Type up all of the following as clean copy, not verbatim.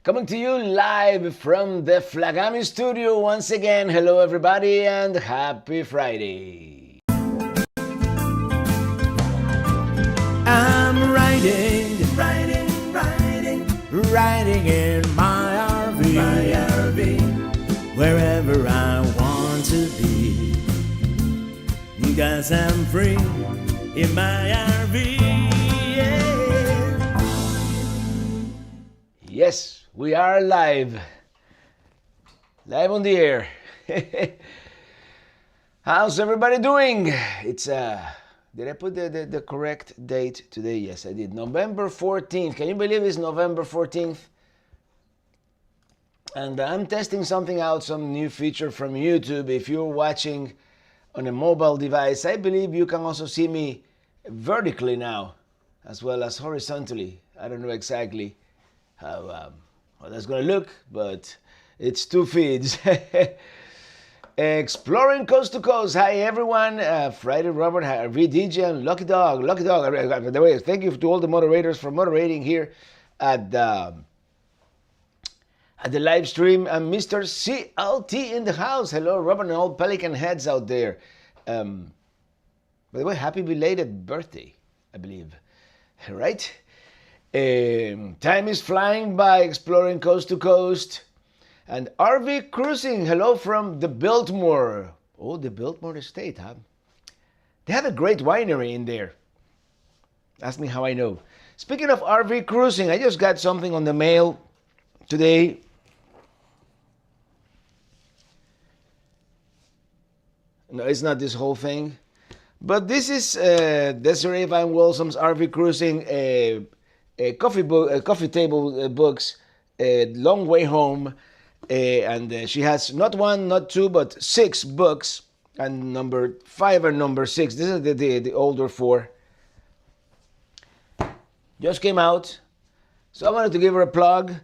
Coming to you live from the Flagami Studio once again. Hello everybody and happy Friday. I'm riding in my RV, wherever I want to be, 'cause I'm free in my RV, yeah. Yes, we are live on the air. How's everybody doing? It's did I put the correct date today? Yes, I did. November 14th. Can you believe it's November 14th? And I'm testing something out, some new feature from YouTube. If you're watching on a mobile device, I believe you can also see me vertically now, as well as horizontally. I don't know exactly how that's gonna look, but it's two feeds. Exploring coast to coast. Hi everyone, Friday Robert, VDJ, and Lucky Dog. By the way, thank you to all the moderators for moderating here at the live stream. And Mr. CLT in the house. Hello, Robert, and all Pelican heads out there. By the way, happy belated birthday, I believe. Right? Time is flying by, exploring coast to coast. And RV Cruising, hello from the Biltmore. Oh, the Biltmore Estate, huh? They have a great winery in there. Ask me how I know. Speaking of RV Cruising, I just got something on the mail today. No, it's not this whole thing. But this is Desiree Van Wilson's RV Cruising coffee table books, Long Way Home. And she has not one, not two, but 6 books, and number 5 and number 6. This is the older 4. Just came out, so I wanted to give her a plug.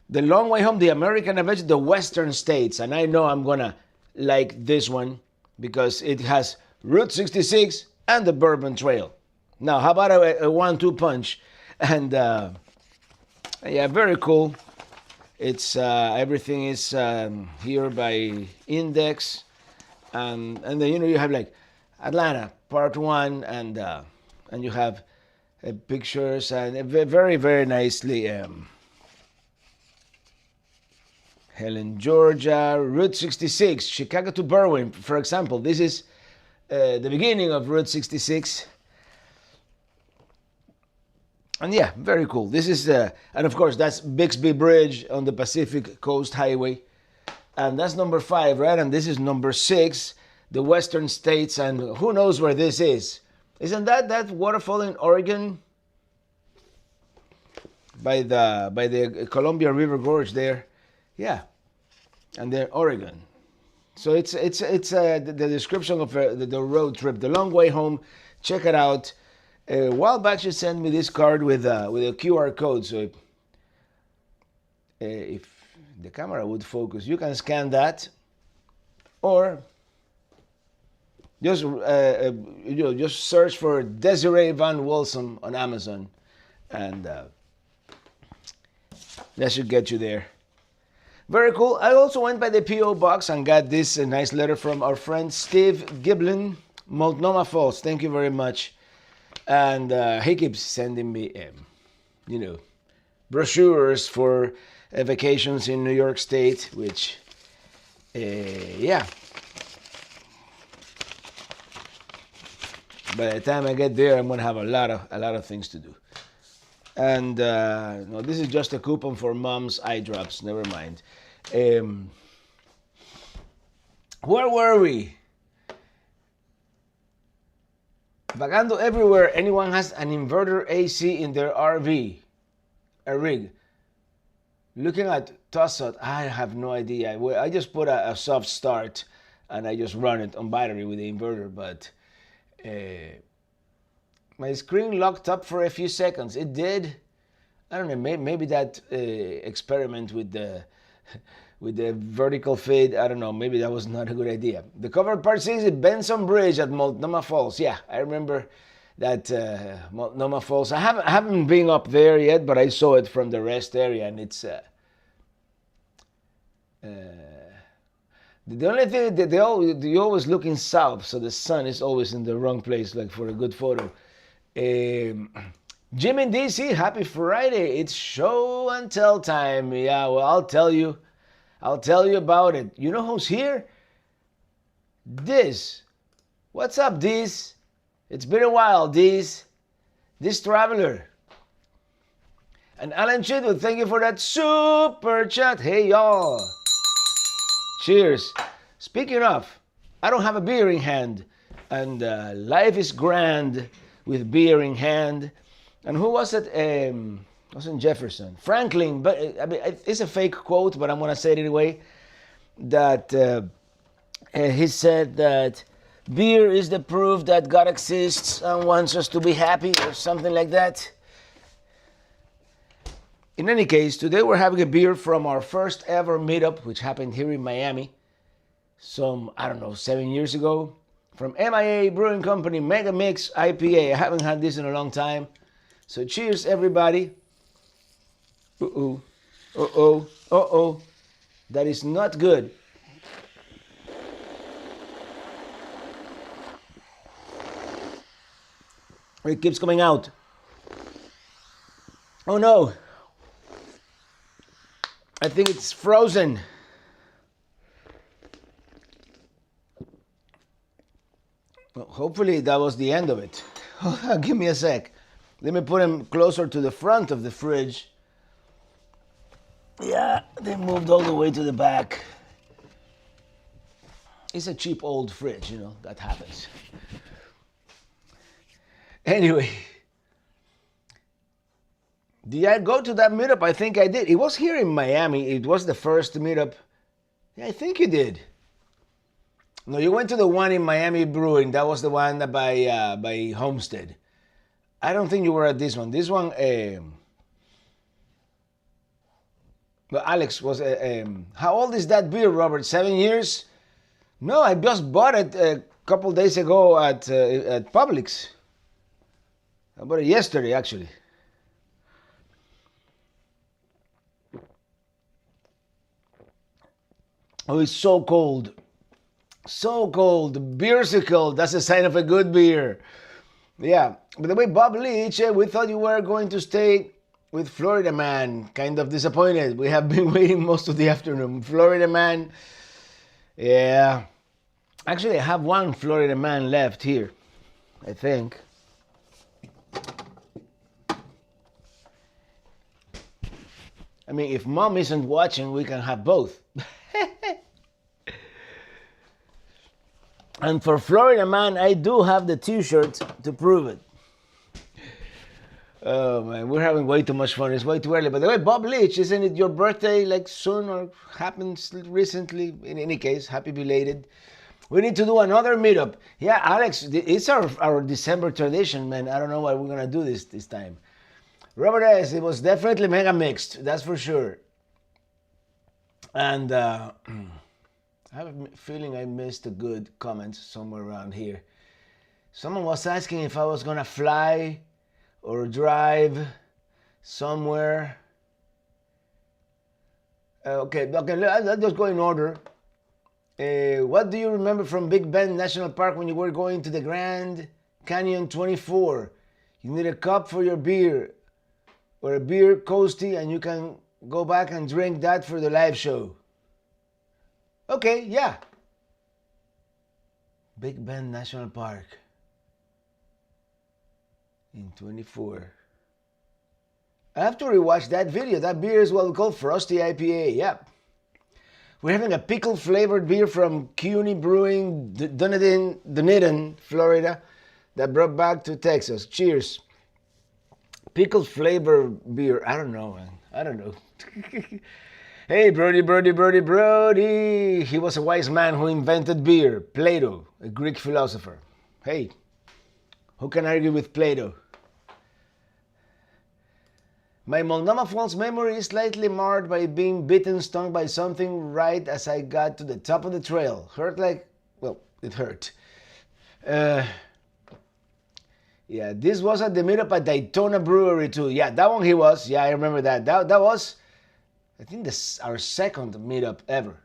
The Long Way Home, the American Adventure, the Western States, and I know I'm gonna like this one because it has Route 66 and the Bourbon Trail. Now, how about a 1-2 punch? And yeah, very cool. It's everything is here by index, and then you have like Atlanta Part 1, and you have pictures and very very nicely Helen, Georgia, Route 66, Chicago to Berwyn, for example. This is the beginning of Route 66. And yeah, very cool. This is, and of course, that's Bixby Bridge on the Pacific Coast Highway. And that's number 5, right? And this is number 6, the Western States. And who knows where this is? Isn't that waterfall in Oregon? By the Columbia River Gorge there. Yeah. And then Oregon. So it's the description of the road trip, the Long Way Home. Check it out. A while back, she sent me this card with a QR code. So if the camera would focus, you can scan that, or just search for Desiree Van Wilson on Amazon, and that should get you there. Very cool. I also went by the P.O. box and got this nice letter from our friend Steve Giblin, Multnomah Falls. Thank you very much. And he keeps sending me, brochures for vacations in New York State, which, yeah. By the time I get there, I'm gonna have a lot of things to do. And no, this is just a coupon for Mom's eye drops. Never mind. Where were we? Vagando everywhere. Anyone has an inverter AC in their RV, a rig. Looking at Tossot, I have no idea. I just put a soft start and I just run it on battery with the inverter, but my screen locked up for a few seconds. It did. I don't know, maybe that experiment with the vertical fade, I don't know, maybe that was not a good idea. The cover part 6 is Benson Bridge at Multnomah Falls. Yeah, I remember that Multnomah Falls. I haven't been up there yet, but I saw it from the rest area, and it's The only thing that they always looking south, so the sun is always in the wrong place, like for a good photo. Jim in DC, happy Friday! It's show and tell time. Yeah, well, I'll tell you about it. You know who's here? This. What's up, This? It's been a while, This traveler. And Alan Chidwood, thank you for that super chat. Hey, y'all. Cheers. Speaking of, I don't have a beer in hand, and life is grand with beer in hand. And who was it? Wasn't Jefferson? Franklin, but I mean, it's a fake quote, but I'm gonna say it anyway. That he said that beer is the proof that God exists and wants us to be happy, or something like that. In any case, today we're having a beer from our first ever meetup, which happened here in Miami, some, 7 years ago, from MIA Brewing Company Mega Mix IPA. I haven't had this in a long time. So cheers, everybody. Uh-oh, uh-oh, uh-oh. That is not good. It keeps coming out. Oh no. I think it's frozen. Well, hopefully that was the end of it. Give me a sec. Let me put them closer to the front of the fridge. Yeah, they moved all the way to the back. It's a cheap old fridge, that happens. Anyway, did I go to that meetup? I think I did. It was here in Miami. It was the first meetup. Yeah, I think you did. No, you went to the one in Miami Brewing. That was the one by Homestead. I don't think you were at this one. This one, but Alex was. How old is that beer, Robert? 7 years? No, I just bought it a couple days ago at Publix. I bought it yesterday, actually. Oh, it's so cold. So cold. Beersicle, that's a sign of a good beer. Yeah. By the way, Bob Leach, we thought you were going to stay with Florida Man. Kind of disappointed. We have been waiting most of the afternoon. Florida Man. Yeah. Actually, I have one Florida Man left here, I think. I mean, if Mom isn't watching, we can have both. And for Florida Man, I do have the t-shirt to prove it. Oh man, we're having way too much fun. It's way too early. By the way, Bob Leach, isn't it your birthday like soon or happened recently? In any case, happy belated. We need to do another meetup. Yeah, Alex, it's our December tradition, man. I don't know why we're going to do this time. Robert S., it was definitely mega mixed, that's for sure. And I have a feeling I missed a good comment somewhere around here. Someone was asking if I was going to fly or drive somewhere. Okay, let's just go in order. What do you remember from Big Bend National Park when you were going to the Grand Canyon 24? You need a cup for your beer or a beer coastie, and you can go back and drink that for the live show. Okay, yeah. Big Bend National Park in 24. I have to rewatch that video. That beer is what we call Frosty IPA. Yep. We're having a pickle flavored beer from CUNY Brewing, Dunedin, Florida, that brought back to Texas. Cheers. Pickle flavored beer. I don't know, man. I don't know. Hey, Brody. He was a wise man who invented beer. Plato, a Greek philosopher. Hey, who can argue with Plato? My Moldova Falls memory is slightly marred by being stung by something right as I got to the top of the trail. It hurt. Yeah, this was at the meetup at Daytona Brewery too. Yeah, that one he was. Yeah, I remember that. That was I think this is our second meetup ever.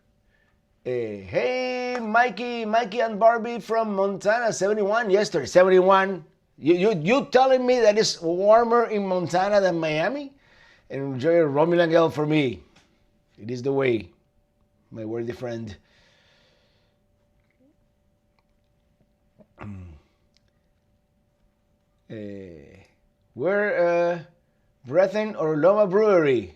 Hey, Mikey and Barbie from Montana, 71 yesterday. 71. You telling me that it's warmer in Montana than Miami? And enjoy Romulan Gale for me. It is the way, my worthy friend. We're Brethren or Loma Brewery.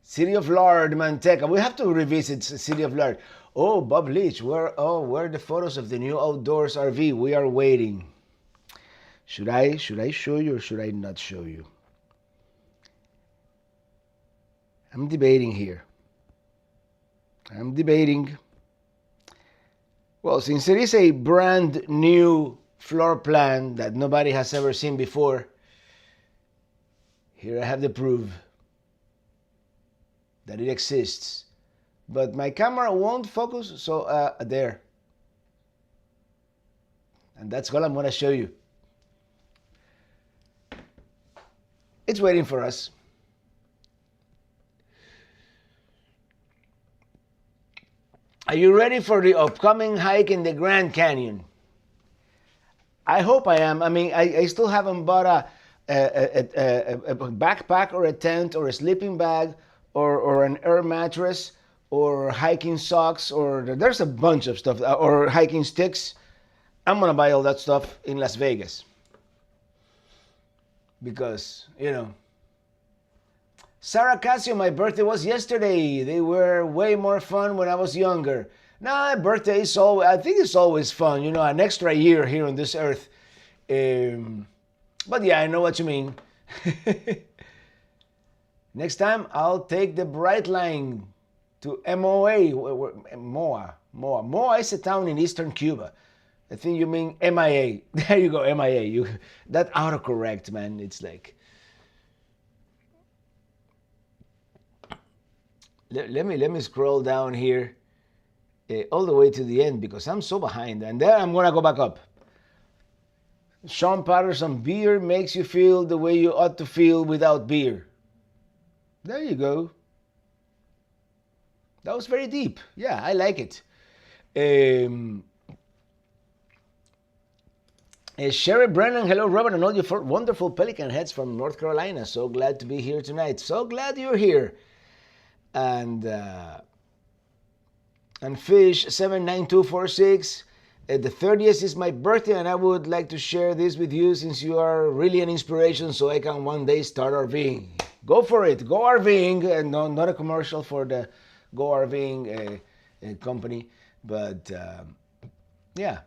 City of Lard, Manteca. We have to revisit City of Lard. Oh, Bob Leach. Where are the photos of the new outdoors RV? We are waiting. Should I show you or should I not show you? I'm debating here. I'm debating. Well, since it is a brand new floor plan that nobody has ever seen before, here I have the proof that it exists. But my camera won't focus, so there. And that's all I'm going to show you. It's waiting for us. Are you ready for the upcoming hike in the Grand Canyon? I hope I am. I mean, I still haven't bought a backpack or a tent or a sleeping bag or an air mattress or hiking socks, or there's a bunch of stuff, or hiking sticks. I'm going to buy all that stuff in Las Vegas. Because, you know, Sarah Casio, my birthday was yesterday. They were way more fun when I was younger. Nah, birthday is always, I think it's always fun, you know, an extra year here on this earth. But yeah, I know what you mean. Next time, I'll take the Bright Line to MOA. Moa is a town in eastern Cuba. I think you mean MIA. There you go, MIA. That autocorrect, man. It's like... Let me scroll down here all the way to the end because I'm so behind. And then I'm going to go back up. Sean Patterson, beer makes you feel the way you ought to feel without beer. There you go. That was very deep. Yeah, I like it. Sherry Brennan, hello Robert and all you wonderful Pelican heads from North Carolina. So glad to be here tonight. So glad you're here. And Fish 79246. The 30th is my birthday, and I would like to share this with you since you are really an inspiration, so I can one day start RVing. Go for it. Go RVing, and not a commercial for the Go RVing company, but yeah.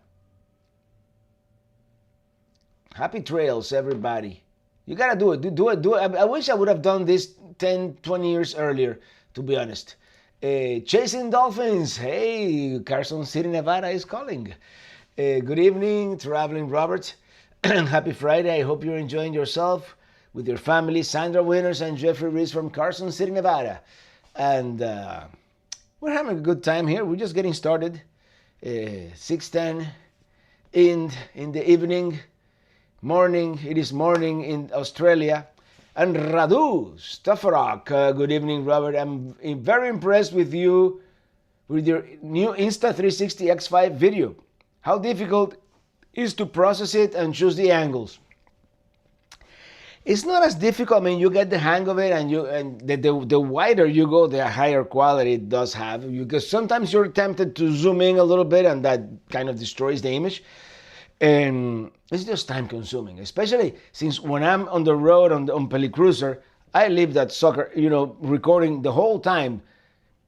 Happy trails, everybody. You gotta do it. Do it. I wish I would have done this 10, 20 years earlier, to be honest. Chasing Dolphins. Hey, Carson City, Nevada is calling. Good evening, Traveling Robert. Happy Friday. I hope you're enjoying yourself with your family. Sandra Winners and Jeffrey Reese from Carson City, Nevada. And we're having a good time here. We're just getting started. 6:10 in the evening. Morning. It is morning in Australia. And Radu Staffarok, good evening, Robert. I'm very impressed with you with your new Insta360 X5 video. How difficult is to process it and choose the angles? It's not as difficult. I mean, you get the hang of it, and the wider you go, the higher quality it does have. Because sometimes you're tempted to zoom in a little bit, and that kind of destroys the image. And it's just time consuming, especially since when I'm on the road on Pelicruiser, I leave that sucker, recording the whole time.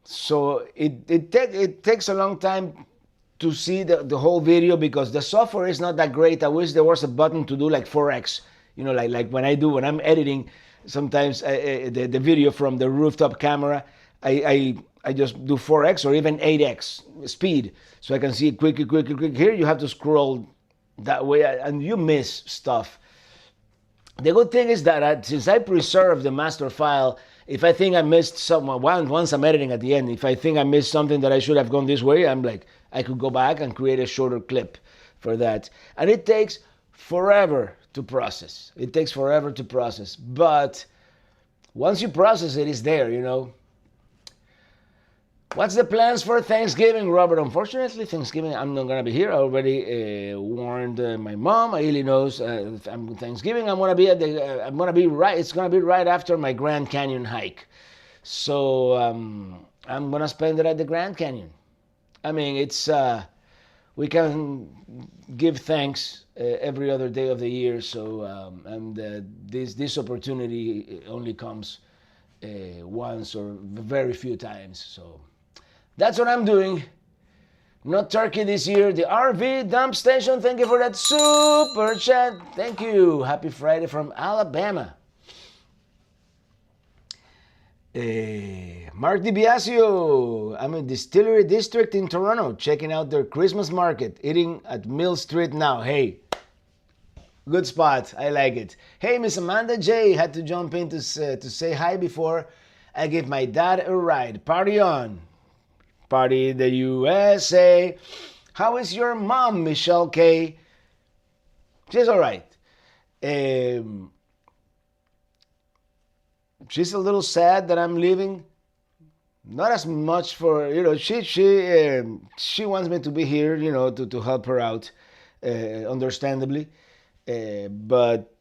So it takes a long time to see the whole video because the software is not that great. I wish there was a button to do like 4x, like when I'm editing, sometimes the video from the rooftop camera, I just do 4x or even 8x speed so I can see it quickly. Here you have to scroll that way and you miss stuff. The good thing is that since I preserve the master file, if I think I missed something, once I'm editing at the end, if I think I missed something that I should have gone this way, I'm like, I could go back and create a shorter clip for that. And it takes forever to process. But once you process it, it's there, What's the plans for Thanksgiving, Robert? Unfortunately, Thanksgiving, I'm not gonna be here. I already warned my mom. Ailey knows. Thanksgiving, I'm gonna be at the. I'm gonna be right. It's gonna be right after my Grand Canyon hike. So I'm gonna spend it at the Grand Canyon. I mean, it's we can give thanks every other day of the year. So and this opportunity only comes once or very few times. So that's what I'm doing. No turkey this year. The RV dump station. Thank you for that super chat. Thank you. Happy Friday from Alabama. Mark DiBiasio. I'm in Distillery District in Toronto, checking out their Christmas market, eating at Mill Street now. Hey, good spot. I like it. Hey, Miss Amanda J. Had to jump in to say hi before I give my dad a ride. Party on. Party in the USA. How is your mom, Michelle K? She's all right. She's a little sad that I'm leaving. Not as much for, she wants me to be here, to help her out, understandably. But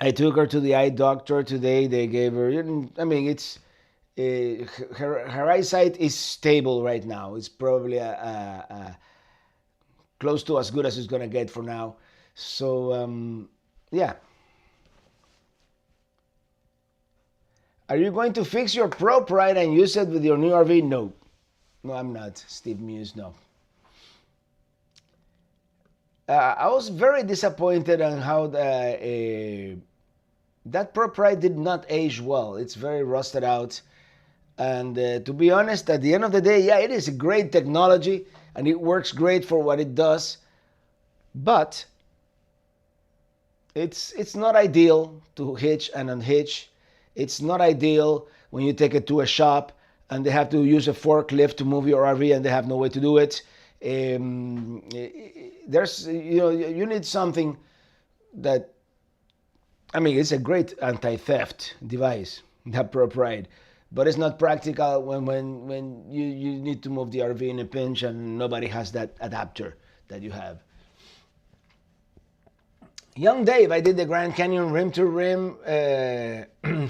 I took her to the eye doctor today. They gave her, it's her eyesight is stable right now. It's probably close to as good as it's gonna get for now. So yeah. Are you going to fix your prop right and use it with your new RV? No. No, I'm not. Steve Muse, no. I was very disappointed on how that prop ride did not age well. It's very rusted out. And to be honest, at the end of the day, yeah, it is a great technology and it works great for what it does. But it's not ideal to hitch and unhitch. It's not ideal when you take it to a shop and they have to use a forklift to move your RV and they have no way to do it. There's, you need something that, it's a great anti-theft device, that prop ride, but it's not practical when you need to move the RV in a pinch and nobody has that adapter that you have. Young Dave, I did the Grand Canyon rim to rim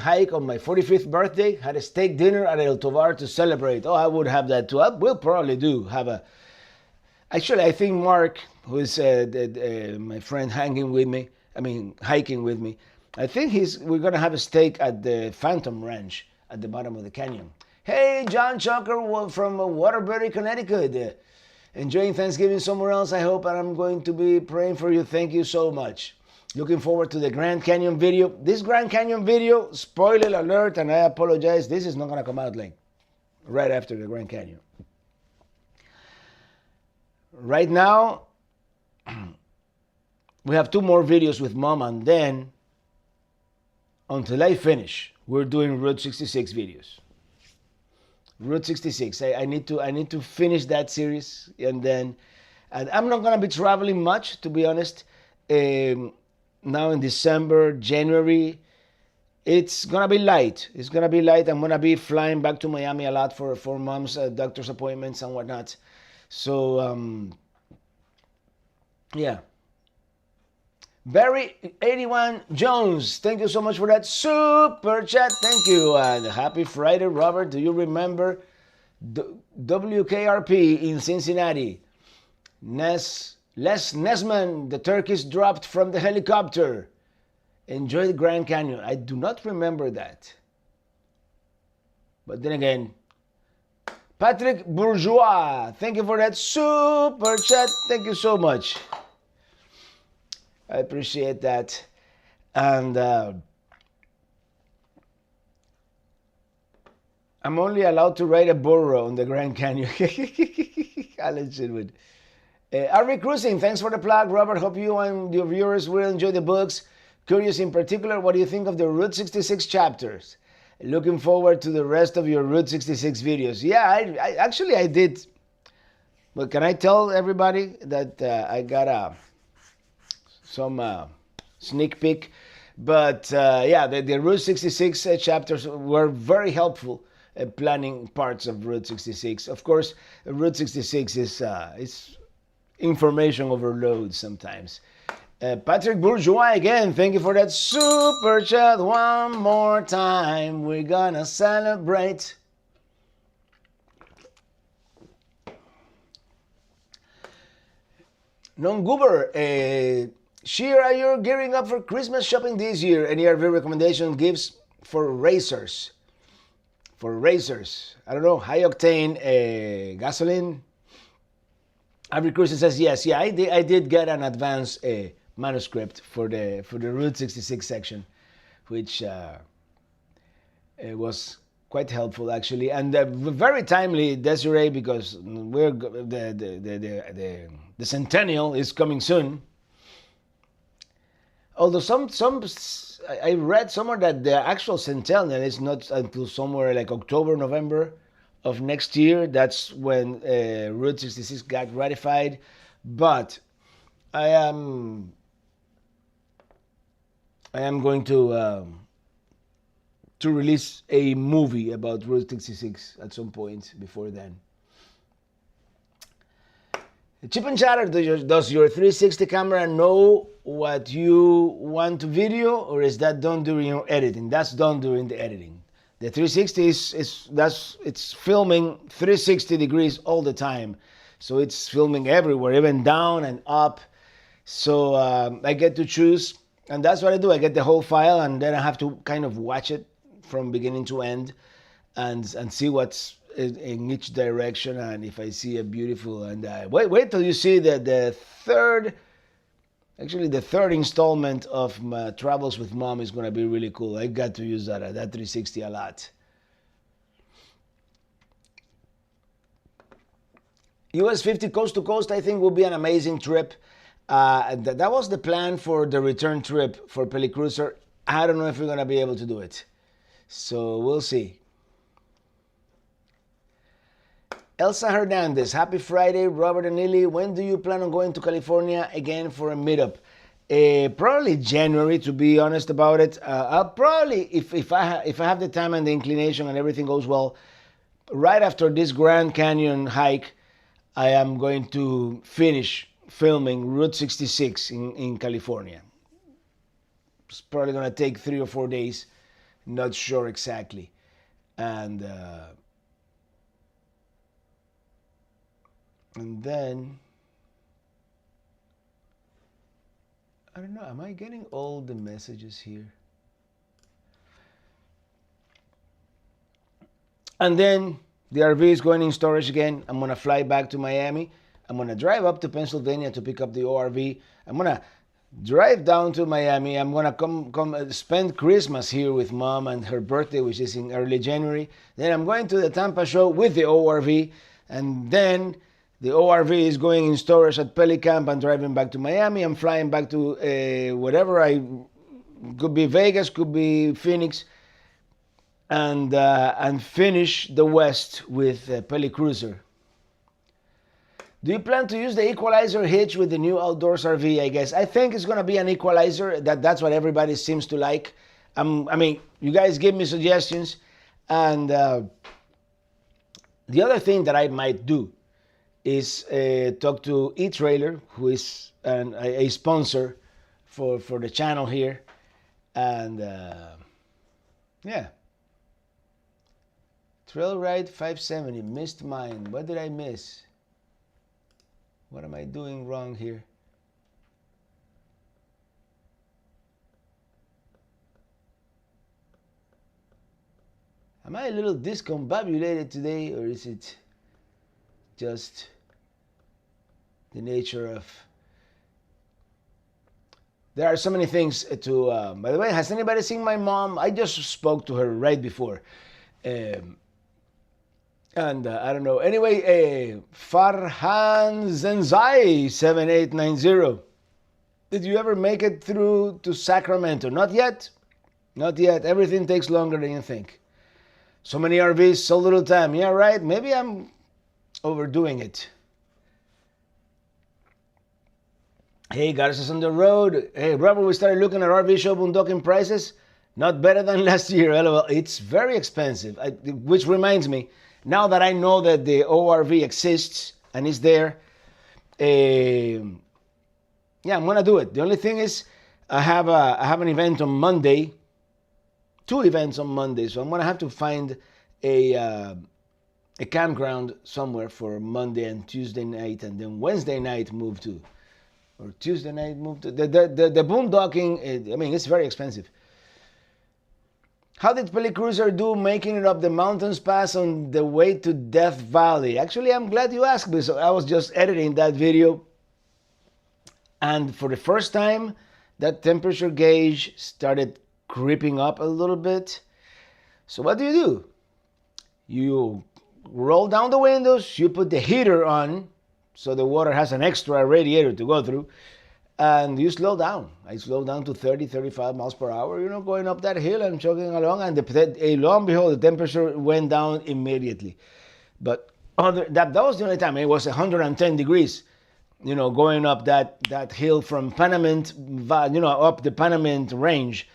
hike on my 45th birthday. Had a steak dinner at El Tovar to celebrate. Oh, I would have that too. I will probably do have a. Actually, I think Mark, who is my friend hiking with me, I think we're gonna have a steak at the Phantom Ranch at the bottom of the canyon. Hey, John Chucker from Waterbury, Connecticut. Enjoying Thanksgiving somewhere else, I hope, and I'm going to be praying for you. Thank you so much. Looking forward to the Grand Canyon video. This Grand Canyon video, spoiler alert, and I apologize, this is not going to come out like right after the Grand Canyon. Right now, we have 2 more videos with Mom, and then, until I finish, we're doing Route 66 videos. Route 66. I need to finish that series, and then I'm not gonna be traveling much, to be honest. Now in December, January, it's gonna be light. It's gonna be light. I'm gonna be flying back to Miami a lot for Mom's doctor's appointments and whatnot. So yeah. Barry81 Jones, thank you so much for that super chat. Thank you. And happy Friday, Robert. Do you remember WKRP in Cincinnati? Les Nesman, the turkeys dropped from the helicopter. Enjoy the Grand Canyon. I do not remember that. But then again, Patrick Bourgeois, thank you for that super chat. Thank you so much. I appreciate that. And I'm only allowed to ride a burro on the Grand Canyon. Alan Shinwood. RV Cruising, thanks for the plug, Robert. Hope you and your viewers will enjoy the books. Curious in particular, what do you think of the Route 66 chapters? Looking forward to the rest of your Route 66 videos. Yeah, I did. But can I tell everybody that I got some sneak peek? But yeah, the Route 66 chapters were very helpful. planning parts of Route 66. Of course, Route 66 is information overload sometimes. Patrick Bourgeois again, thank you for that super chat. One more time, we're gonna celebrate. Non-Goober, Shira, you're gearing up for Christmas shopping this year. Any RV recommendation gives for racers? For racers, I don't know, high octane gasoline. Avery Cruz says yes. Yeah, I did get an advance manuscript for the Route 66 section, which it was quite helpful actually, and very timely, Desiree, because the centennial is coming soon. Although I read somewhere that the actual centennial is not until somewhere like October, November of next year. That's when Route 66 got ratified. But I am going to release a movie about Route 66 at some point before then. Chip and Chatter, does your 360 camera know what you want to video, or is that done during your editing? That's done during the editing. The 360 it's filming 360 degrees all the time, so it's filming everywhere, even down and up. So I get to choose, and that's what I do. I get the whole file, and then I have to kind of watch it from beginning to end, and see what's in each direction, and if I see a beautiful, and wait till you see the third installment of my Travels with Mom is going to be really cool. I got to use that 360 a lot. US 50 coast to coast, I think, will be an amazing trip. That was the plan for the return trip for Pelicruiser. I don't know if we're going to be able to do it, so we'll see. Elsa Hernandez, happy Friday. Robert and Lily, when do you plan on going to California again for a meetup? Probably January, to be honest about it. I'll probably, if I have the time and the inclination and everything goes well, right after this Grand Canyon hike, I am going to finish filming Route 66 in California. It's probably going to take 3 or 4 days, not sure exactly. And then, I don't know, am I getting all the messages here? And then the RV is going in storage again. I'm going to fly back to Miami. I'm going to drive up to Pennsylvania to pick up the ORV. I'm going to drive down to Miami. I'm going to come spend Christmas here with Mom and her birthday, which is in early January. Then I'm going to the Tampa show with the ORV. And then the ORV is going in storage at Pelicamp and driving back to Miami. I'm flying back to whatever could be Vegas, could be Phoenix, and finish the West with Pelicruiser. Do you plan to use the equalizer hitch with the new outdoors RV? I guess I think it's going to be an equalizer. That's what everybody seems to like. I mean, you guys give me suggestions, and the other thing that I might do is talk to eTrailer, who is a sponsor for the channel here. And yeah. Trail Ride 570, missed mine. What did I miss? What am I doing wrong here? Am I a little discombobulated today, or is it just the nature of... There are so many things to... by the way, has anybody seen my mom? I just spoke to her right before. And I don't know. Anyway, Farhan Zenzai 7890. Did you ever make it through to Sacramento? Not yet. Not yet. Everything takes longer than you think. So many RVs, so little time. Yeah, right. Maybe I'm overdoing it. Hey, Garza's on the road. Hey, Robert, we started looking at RV show boondocking prices. Not better than last year, LOL. It's very expensive, which reminds me, now that I know that the ORV exists and is there, yeah, I'm gonna do it. The only thing is, I have an event on Monday, two events on Monday, so I'm gonna have to find a campground somewhere for Monday and Tuesday night, and then Wednesday night move to, or Tuesday night move to the boondocking. I mean, it's very expensive. How did Pelicruiser do making it up the mountains pass on the way to Death Valley? Actually, I'm glad you asked because I was just editing that video, and for the first time, that temperature gauge started creeping up a little bit. So what do? You roll down the windows, you put the heater on, so the water has an extra radiator to go through, and you slow down. I slow down to 30, 35 miles per hour, going up that hill and chugging along, and lo and behold, the temperature went down immediately. But that was the only time. It was 110 degrees, going up that hill from Panamint, up the Panamint range.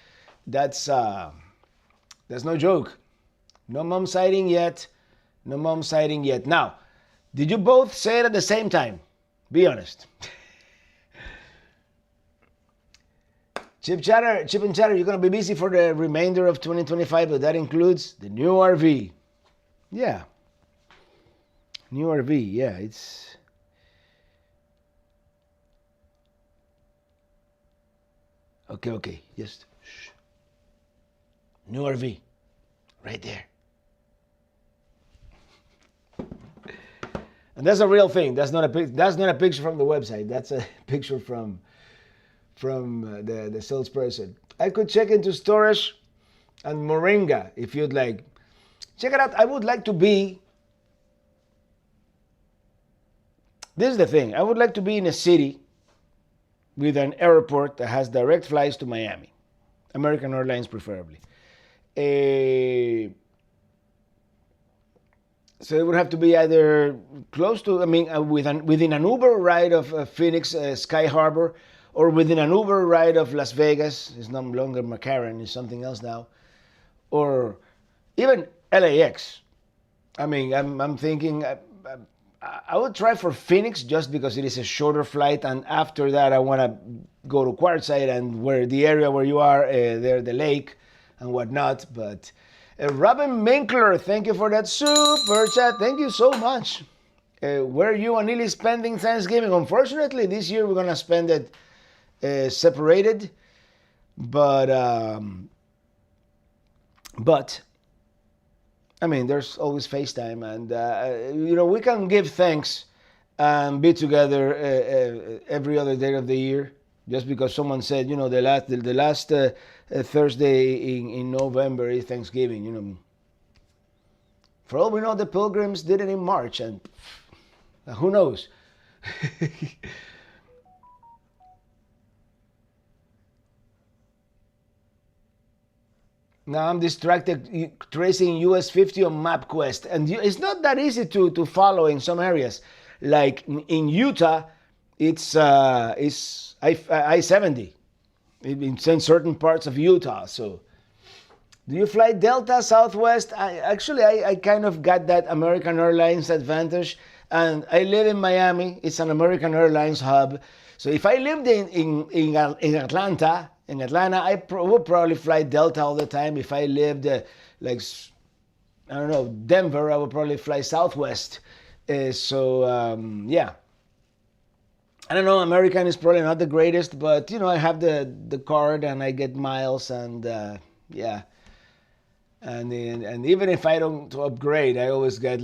That's no joke. No mom sighting yet. No mom sighting yet. Now, did you both say it at the same time? Be honest. Chip and Chatter, you're going to be busy for the remainder of 2025, but that includes the new RV. Yeah. New RV, yeah, it's... Okay, just... Shh. New RV, right there. And that's a real thing. That's not a picture from the website. That's a picture from the salesperson. I could check into storage and Moringa if you'd like. Check it out. I would like to be... This is the thing. I would like to be in a city with an airport that has direct flights to Miami. American Airlines preferably. So it would have to be either close to, within an Uber ride of Phoenix Sky Harbor, or within an Uber ride of Las Vegas. It's no longer McCarran, it's something else now. Or even LAX. I'm thinking I would try for Phoenix just because it is a shorter flight, and after that I want to go to Quartzsite and where the area where you are, there, the lake and whatnot. But Robin Minkler, thank you for that super chat. Thank you so much. Where you and Lily spending Thanksgiving? Unfortunately, this year we're going to spend it separated. But there's always FaceTime, and we can give thanks and be together every other day of the year. Just because someone said, the last Thursday in November is Thanksgiving. For all we know, the Pilgrims did it in March, and who knows? Now I'm distracted tracing US 50 on MapQuest, and it's not that easy to follow in some areas. Like in Utah, it's I-70 in certain parts of Utah. So, do you fly Delta, Southwest? I kind of got that American Airlines advantage, and I live in Miami. It's an American Airlines hub. So if I lived in Atlanta, I would probably fly Delta all the time. If I lived Denver, I would probably fly Southwest. Yeah. I don't know, American is probably not the greatest, but I have the card and I get miles, and yeah. And even if I don't upgrade, I always get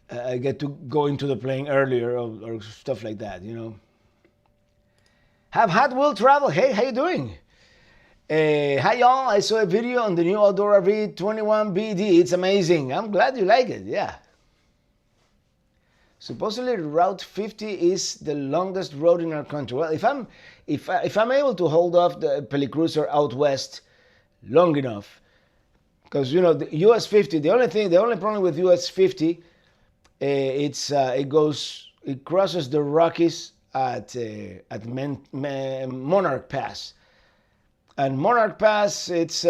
I get to go into the plane earlier or stuff like that, Have Hot Wheel Travel. Hey, how you doing? Hi y'all, I saw a video on the new Outdoor RV 21BD. It's amazing. I'm glad you like it, yeah. Supposedly Route 50 is the longest road in our country. Well, if I'm able to hold off the Pelicruiser out west long enough, because the US 50, the only problem with US 50, it crosses the Rockies at Monarch Pass, And Monarch Pass, it's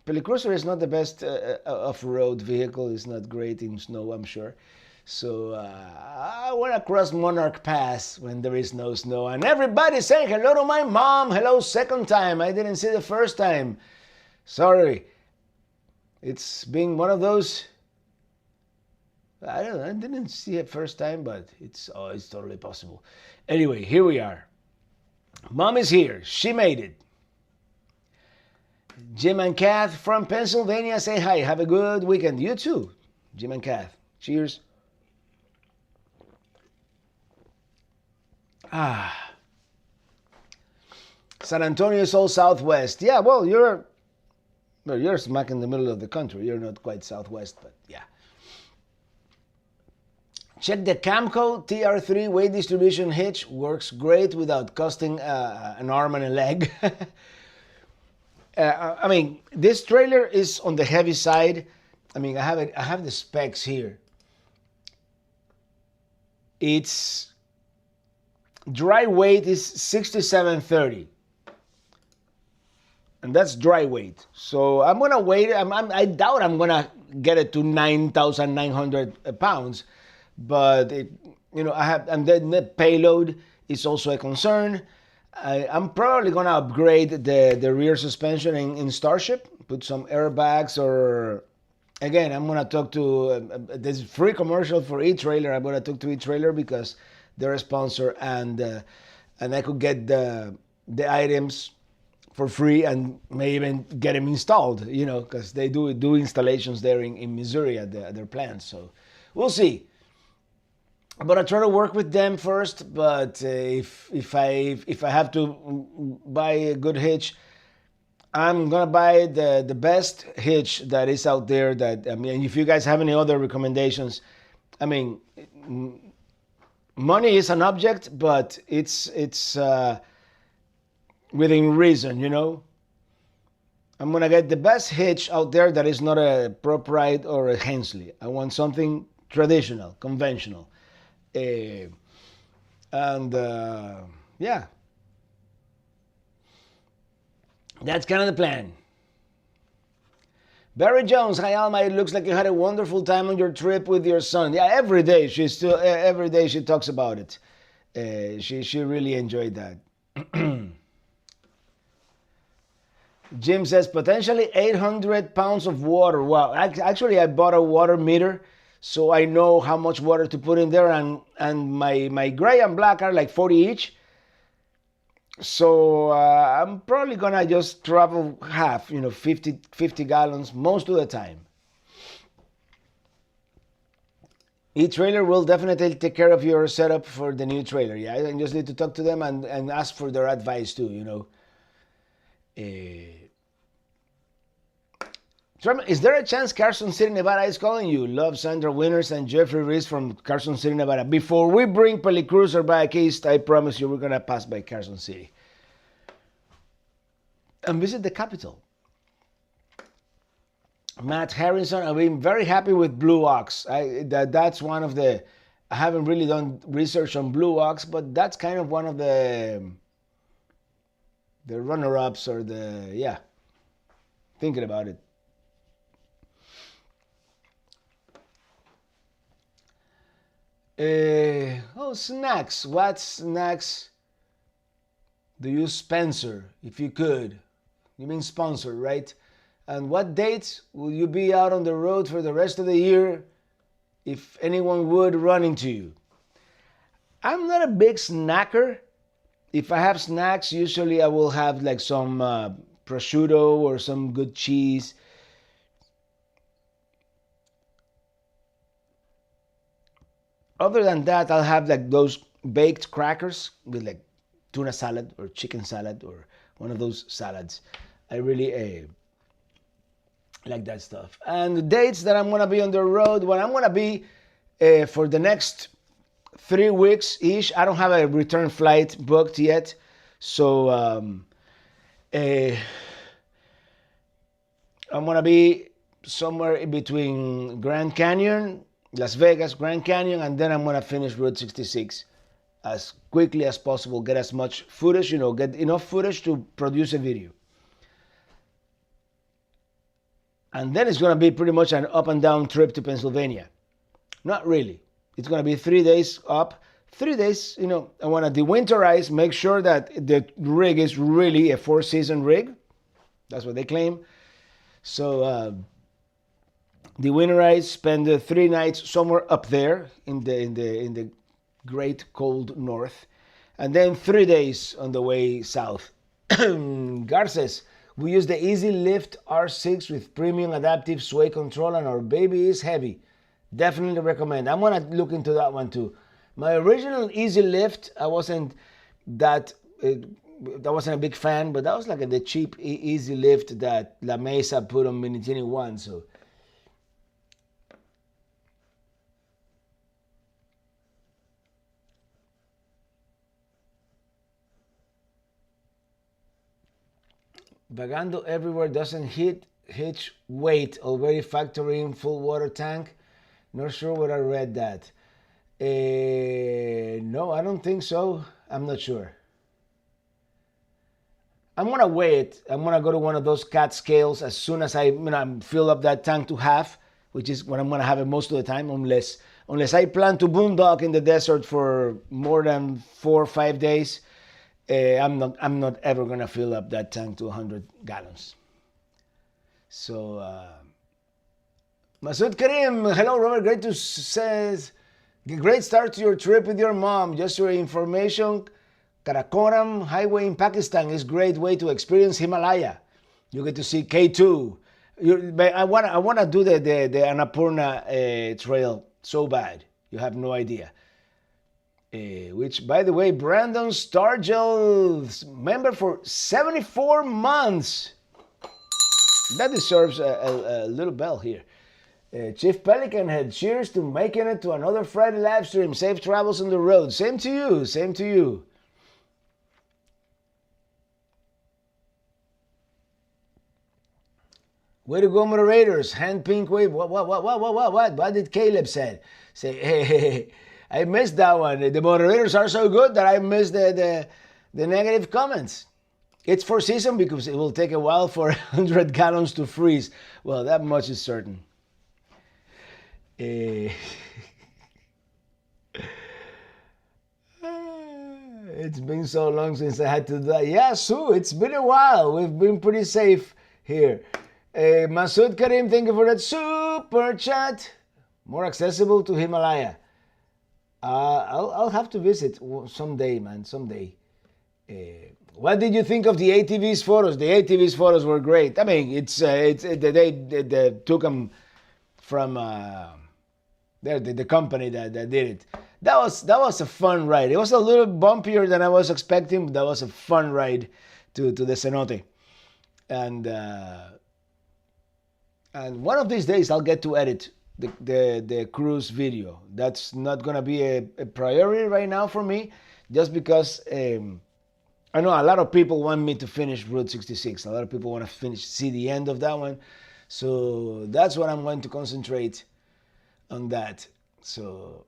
Pelicruiser is not the best off-road vehicle. It's not great in snow, I'm sure. So I want to cross Monarch Pass when there is no snow. And everybody's saying hello to my mom. Hello, second time. I didn't see the first time. Sorry. It's been one of those. I don't know. I didn't see it first time, but it's totally possible. Anyway, here we are. Mom is here. She made it. Jim and Kath from Pennsylvania say hi. Have a good weekend. You too, Jim and Kath. Cheers. San Antonio is all southwest. Yeah, well, you're smack in the middle of the country. You're not quite southwest, but yeah. Check the Camco TR3 weight distribution hitch. Works great without costing an arm and a leg. I mean, this trailer is on the heavy side. I mean, I have the specs here. Its dry weight is 6730. And that's dry weight. So I'm gonna wait. I doubt I'm gonna get it to 9,900 pounds, but I have, and then the payload is also a concern. I'm probably gonna upgrade the rear suspension in Starship, put some airbags, or again, I'm gonna talk to this free commercial for eTrailer. I'm gonna talk to eTrailer because they're a sponsor, and I could get the items for free and may even get them installed, because they do installations there in Missouri at their plant. So we'll see. But I try to work with them first. But if I have to buy a good hitch, I'm gonna buy the best hitch that is out there. If you guys have any other recommendations, money is an object, but it's within reason, I'm gonna get the best hitch out there that is not a Prop Ride or a Hensley. I want something traditional, conventional, yeah. That's kind of the plan. Barry Jones, hi Alma. It looks like you had a wonderful time on your trip with your son. Yeah, every day she talks about it. She really enjoyed that. Jim says potentially 800 pounds of water. Wow, actually I bought a water meter, so I know how much water to put in there, and my gray and black are like 40 each. So I'm probably gonna just travel half, 50 gallons most of the time. eTrailer will definitely take care of your setup for the new trailer. Yeah, I just need to talk to them and ask for their advice too, Is there a chance Carson City, Nevada is calling you? Love, Sandra Winters and Jeffrey Reese from Carson City, Nevada. Before we bring Pelicruiser back east, I promise you we're going to pass by Carson City and visit the capital. Matt Harrison, I've been very happy with Blue Ox. That's one of the... I haven't really done research on Blue Ox, but that's kind of one of the runner-ups or thinking about it. Snacks. What snacks do you sponsor, if you could? You mean sponsor, right? And what dates will you be out on the road for the rest of the year if anyone would run into you? I'm not a big snacker. If I have snacks, usually I will have like some prosciutto or some good cheese. Other than that, I'll have like those baked crackers with like tuna salad or chicken salad or one of those salads. I really like that stuff. And the dates that I'm going to be on the road, when I'm going to be for the next 3 weeks-ish. I don't have a return flight booked yet. So I'm going to be somewhere in between Grand Canyon, Las Vegas, Grand Canyon, and then I'm going to finish Route 66 as quickly as possible, get as much footage, get enough footage to produce a video. And then it's going to be pretty much an up and down trip to Pennsylvania. Not really. It's going to be 3 days up, 3 days, I want to dewinterize, make sure that the rig is really a 4-season rig. That's what they claim. So dewinterize, spend 3 nights somewhere up there in the great cold north, and then 3 days on the way south. Garces, we use the Easy Lift R6 with premium adaptive sway control, and our baby is heavy. Definitely recommend. I'm gonna look into that one too. My original Easy Lift, I wasn't a big fan, but that was like the cheap Easy Lift that La Mesa put on Minitini 1. So Vagando everywhere doesn't hitch weight, already factory in full water tank. Not sure what I read that. No, I don't think so. I'm not sure. I'm gonna weigh it. I'm gonna go to one of those cat scales as soon as I fill up that tank to half, which is what I'm gonna have it most of the time, unless I plan to boondock in the desert for more than 4 or 5 days. I'm not ever gonna fill up that tank to 100 gallons. So Masud Karim, hello Robert, great start to your trip with your mom. Just your information, Karakoram Highway in Pakistan is great way to experience Himalaya. You get to see K2. I wanna do the Annapurna trail so bad. You have no idea. Which, by the way, Brandon Stargell's member for 74 months. That deserves a little bell here. Chief Pelican Head, cheers to making it to another Friday live stream. Safe travels on the road. Same to you. Same to you. Way to go, moderators. Hand pink wave. What did Caleb say? Hey. I missed that one. The moderators are so good that I missed the negative comments. It's 4-season because it will take a while for 100 gallons to freeze. Well, that much is certain. It's been so long since I had to do that. Yeah, Sue, it's been a while. We've been pretty safe here. Masood Karim, thank you for that super chat. More accessible to Himalaya. I'll have to visit someday, man, someday. What did you think of the ATV's photos? The ATV's photos were great. I mean, they took them from the company that did it. That was a fun ride. It was a little bumpier than I was expecting, but that was a fun ride to the cenote. And one of these days I'll get to edit the cruise video. That's not gonna be a priority right now for me, just because I know a lot of people want me to finish Route 66. A lot of people want to see the end of that one, so that's what I'm going to concentrate on that. So,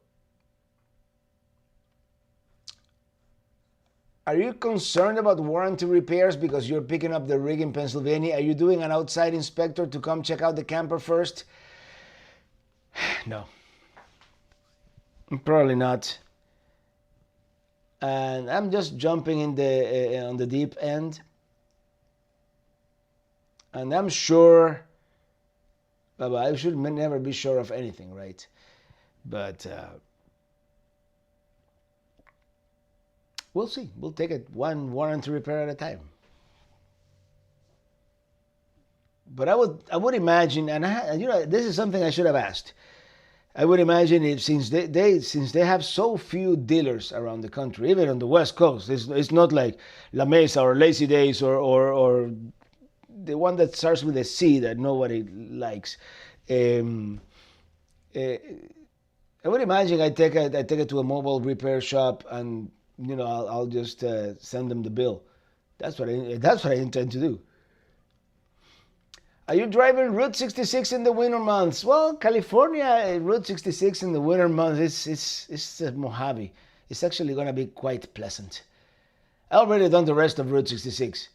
are you concerned about warranty repairs because you're picking up the rig in Pennsylvania? Are you doing an outside inspector to come check out the camper first? No, probably not. And I'm just jumping in on the deep end. And I'm sure, but I should never be sure of anything, right? But we'll see. We'll take it one warranty repair at a time. But I would imagine, and this is something I should have asked. I would imagine if since they have so few dealers around the country, even on the West Coast, it's not like La Mesa or Lazy Days or the one that starts with a C that nobody likes. I would imagine I take it to a mobile repair shop, and I'll just send them the bill. That's what I intend to do. Are you driving Route 66 in the winter months? Well, California, Route 66 in the winter months, it's a Mojave. It's actually going to be quite pleasant. I already done the rest of Route 66.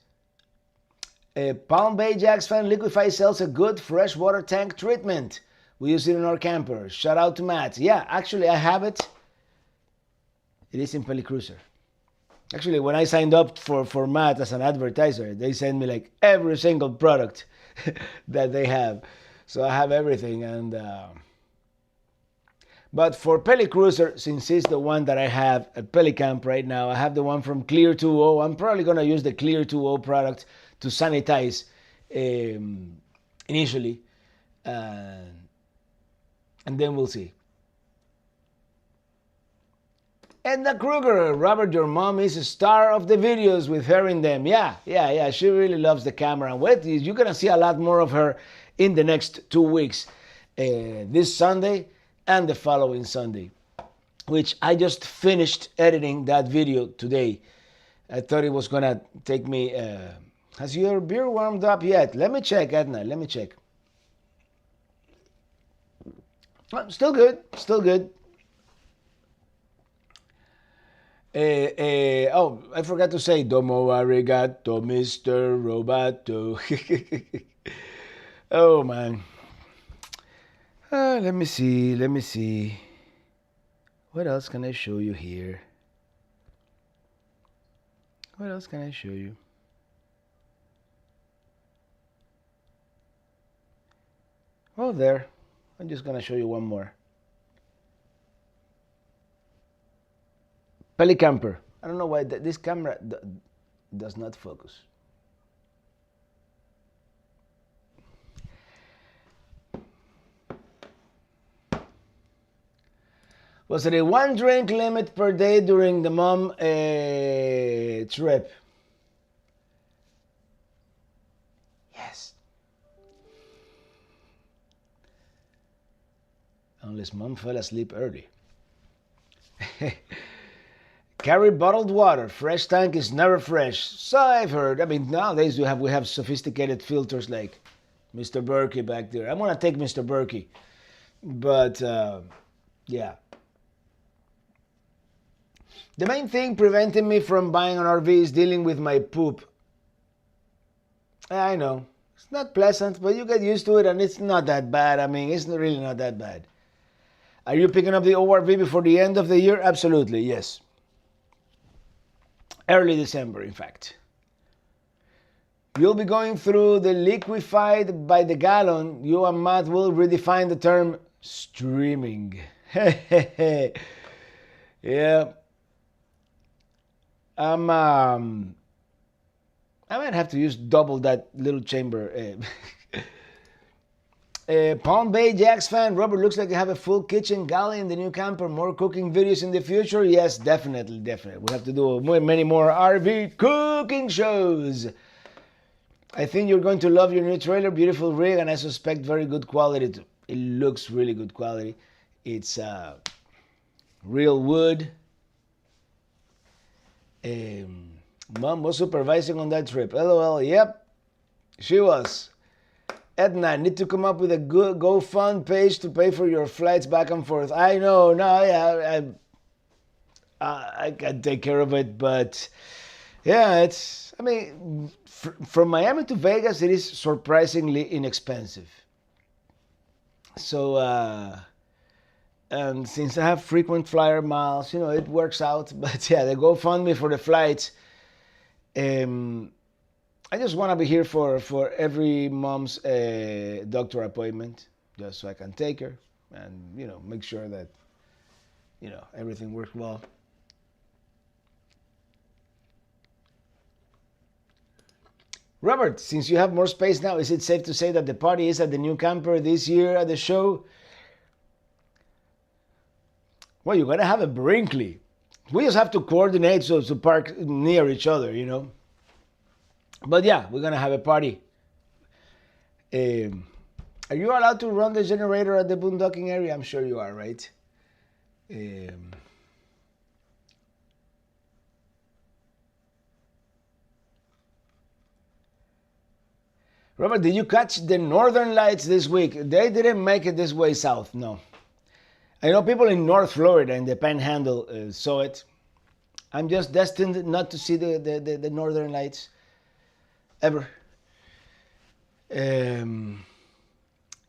Palm Bay Jacks fan Liquify sells a good freshwater tank treatment. We use it in our camper. Shout out to Matt. Yeah, actually I have it. It is in Pelicruiser. Actually, when I signed up for Matt as an advertiser, they sent me like every single product that they have. So I have everything. But for Pelicruiser, since it's the one that I have at Pelicamp right now, I have the one from Clear 2.0. I'm probably going to use the Clear 2.0 product to sanitize initially. And then we'll see. Edna Kruger, Robert, your mom is a star of the videos with her in them. Yeah. She really loves the camera. You're going to see a lot more of her in the next 2 weeks. This Sunday and the following Sunday, which I just finished editing that video today. I thought it was going to take me... has your beer warmed up yet? Let me check, Edna. Let me check. Still good. Oh, I forgot to say, domo arigato, Mr. Roboto. Oh, man. Let me see. What else can I show you here? What else can I show you? Oh, there. I'm just going to show you one more. Pelicamper. I don't know why this camera does not focus. Was it a 1 drink limit per day during the mom trip? Yes. Unless mom fell asleep early. Carry bottled water. Fresh tank is never fresh. So I've heard. I mean, nowadays we have sophisticated filters like Mr. Berkey back there. I'm gonna take Mr. Berkey, but yeah. The main thing preventing me from buying an RV is dealing with my poop. I know it's not pleasant, but you get used to it, and it's not that bad. I mean, it's really not that bad. Are you picking up the ORV before the end of the year? Absolutely, yes. Early December, in fact. You'll be going through the liquefied by the gallon. You and Matt will redefine the term streaming. Yeah. I might have to use double that little chamber. Palm Bay Jacks fan, Robert, looks like you have a full kitchen galley in the new camper. More cooking videos in the future? Yes, definitely. We have to do many more RV cooking shows. I think you're going to love your new trailer. Beautiful rig, and I suspect very good quality too. It looks really good quality. It's real wood. Mom was supervising on that trip. LOL, yep, she was. Edna, need to come up with a good GoFund page to pay for your flights back and forth. I know, I can take care of it, but yeah, from Miami to Vegas, it is surprisingly inexpensive. So, and since I have frequent flyer miles, it works out. But yeah, the GoFundMe for the flights, I just want to be here for every mom's doctor appointment, just so I can take her and, make sure that, everything works well. Robert, since you have more space now, is it safe to say that the party is at the new camper this year at the show? Well, you're going to have a Brinkley. We just have to coordinate so to park near each other, But yeah, we're going to have a party. Are you allowed to run the generator at the boondocking area? I'm sure you are, right? Robert, did you catch the northern lights this week? They didn't make it this way south, no. I know people in North Florida in the Panhandle saw it. I'm just destined not to see the Northern Lights ever.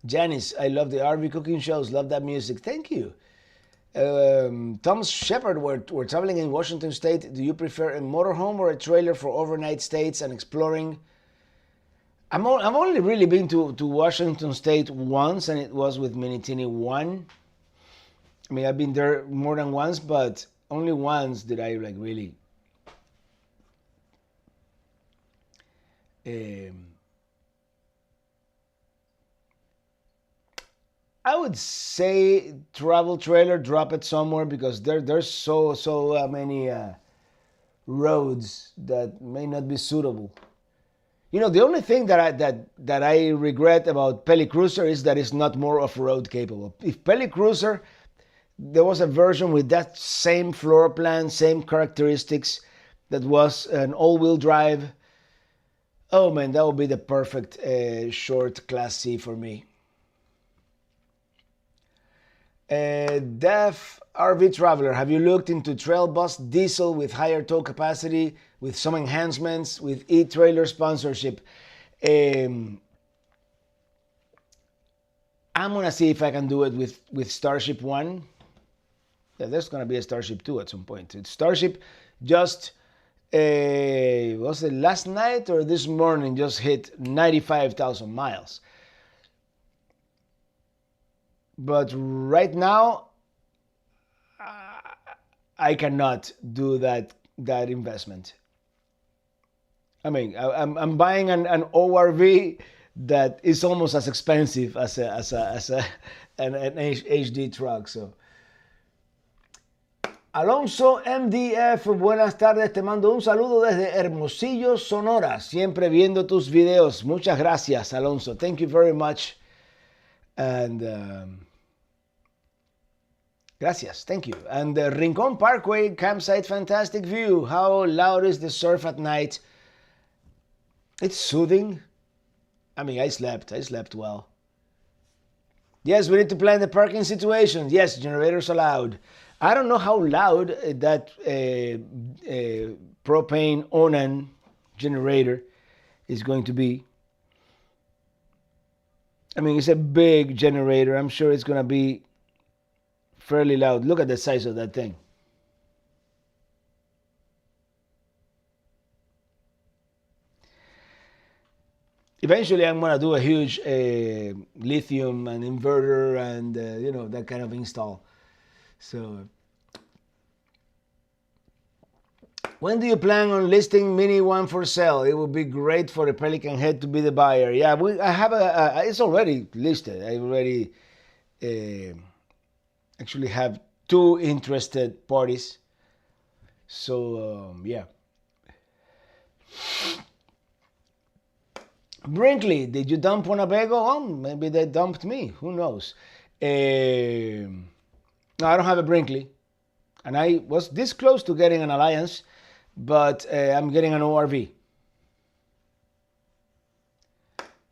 Janice, I love the RV cooking shows. Love that music. Thank you. Tom Shepard, we're traveling in Washington State. Do you prefer a motorhome or a trailer for overnight stays and exploring? I've only really been to Washington State once, and it was with Minitini 1. I mean, I've been there more than once, but only once did I like really I would say travel trailer, drop it somewhere, because there's so many roads that may not be suitable. You know, the only thing that I regret about Peli Cruiser is that it's not more off-road capable. If Peli Cruiser, there was a version with that same floor plan, same characteristics, that was an all-wheel drive, oh man, that would be the perfect short Class C for me. Def RV Traveler, have you looked into Trail Bus Diesel with higher tow capacity, with some enhancements, with e-trailer sponsorship? I'm gonna see if I can do it with Starship 1. Yeah, there's gonna be a Starship 2 at some point. It's Starship just, was it last night or this morning, just hit 95,000 miles. But right now, I cannot do that investment. I mean, I'm buying an ORV that is almost as expensive as an HD truck. So, Alonso MDF, buenas tardes, te mando un saludo desde Hermosillo, Sonora, siempre viendo tus videos. Muchas gracias, Alonso. Thank you very much. And gracias, thank you. And the Rincon Parkway campsite, fantastic view. How loud is the surf at night? It's soothing. I mean, I slept well. Yes, we need to plan the parking situation. Yes, generators allowed. I don't know how loud that propane Onan generator is going to be. I mean, it's a big generator. I'm sure it's going to be fairly loud. Look at the size of that thing. Eventually, I'm going to do a huge lithium and inverter and, you know, that kind of install. So, when do you plan on listing Mini One for sale? It would be great for the Pelican Head to be the buyer. Yeah, I have it's already listed. I already actually have 2 interested parties. So, yeah. Brinkley, did you dump Winnebago? Oh, maybe they dumped me. Who knows? No, I don't have a Brinkley. And I was this close to getting an Alliance, but I'm getting an ORV.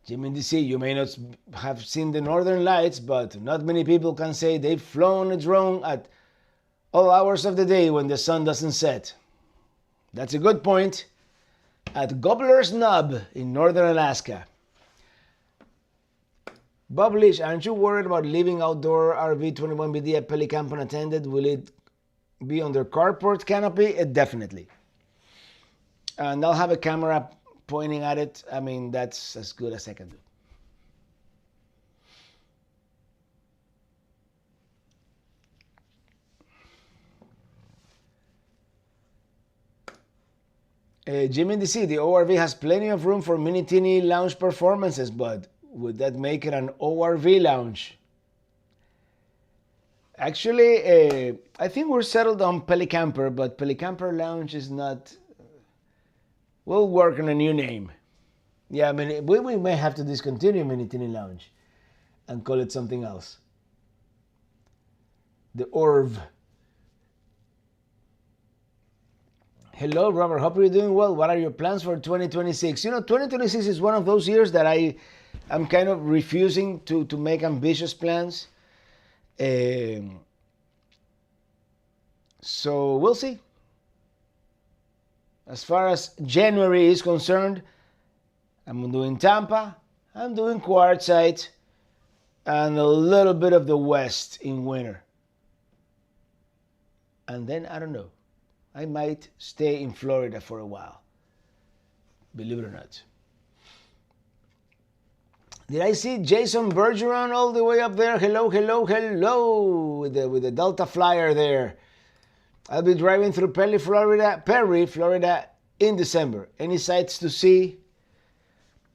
Jimmy DC, you may not have seen the Northern Lights, but not many people can say they've flown a drone at all hours of the day when the sun doesn't set. That's a good point. At Gobbler's Knob in northern Alaska. Bubblish, aren't you worried about leaving outdoor RV 21BD at Pelicamp unattended? Will it be on their carport canopy? Definitely. And I'll have a camera pointing at it. I mean, that's as good as I can do. Jimmy DC, the ORV has plenty of room for mini teeny lounge performances, but would that make it an ORV lounge? Actually, I think we're settled on Pelicamper, but Pelicamper Lounge is not. We'll work on a new name. Yeah, I mean, we may have to discontinue Mini Teeny Lounge and call it something else. The ORV. Hello, Robert. Hope you're doing well. What are your plans for 2026? You know, 2026 is one of those years that I'm kind of refusing to make ambitious plans. So we'll see. As far as January is concerned, I'm doing Tampa, I'm doing Quartzsite, and a little bit of the West in winter. And then I don't know. I might stay in Florida for a while. Believe it or not. Did I see Jason Bergeron all the way up there? Hello, hello, hello, with the Delta Flyer there. I'll be driving through Perry, Florida in December. Any sights to see?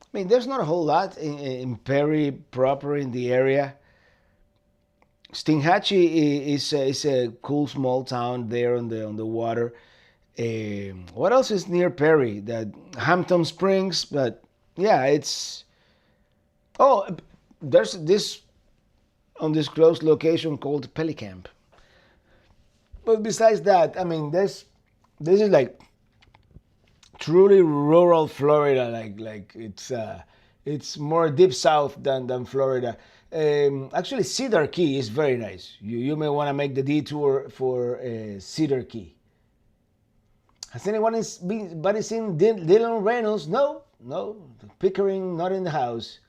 I mean, there's not a whole lot in Perry proper in the area. Steinhatchee is a cool small town there on the water. What else is near Perry? That Hampton Springs, but yeah, it's. Oh, there's this undisclosed location called Pelicamp. But besides that, I mean, this is like truly rural Florida. Like it's more deep south than Florida. Actually, Cedar Key is very nice. You may want to make the detour for Cedar Key. Has anyone seen Dylan Reynolds? No. Pickering, not in the house.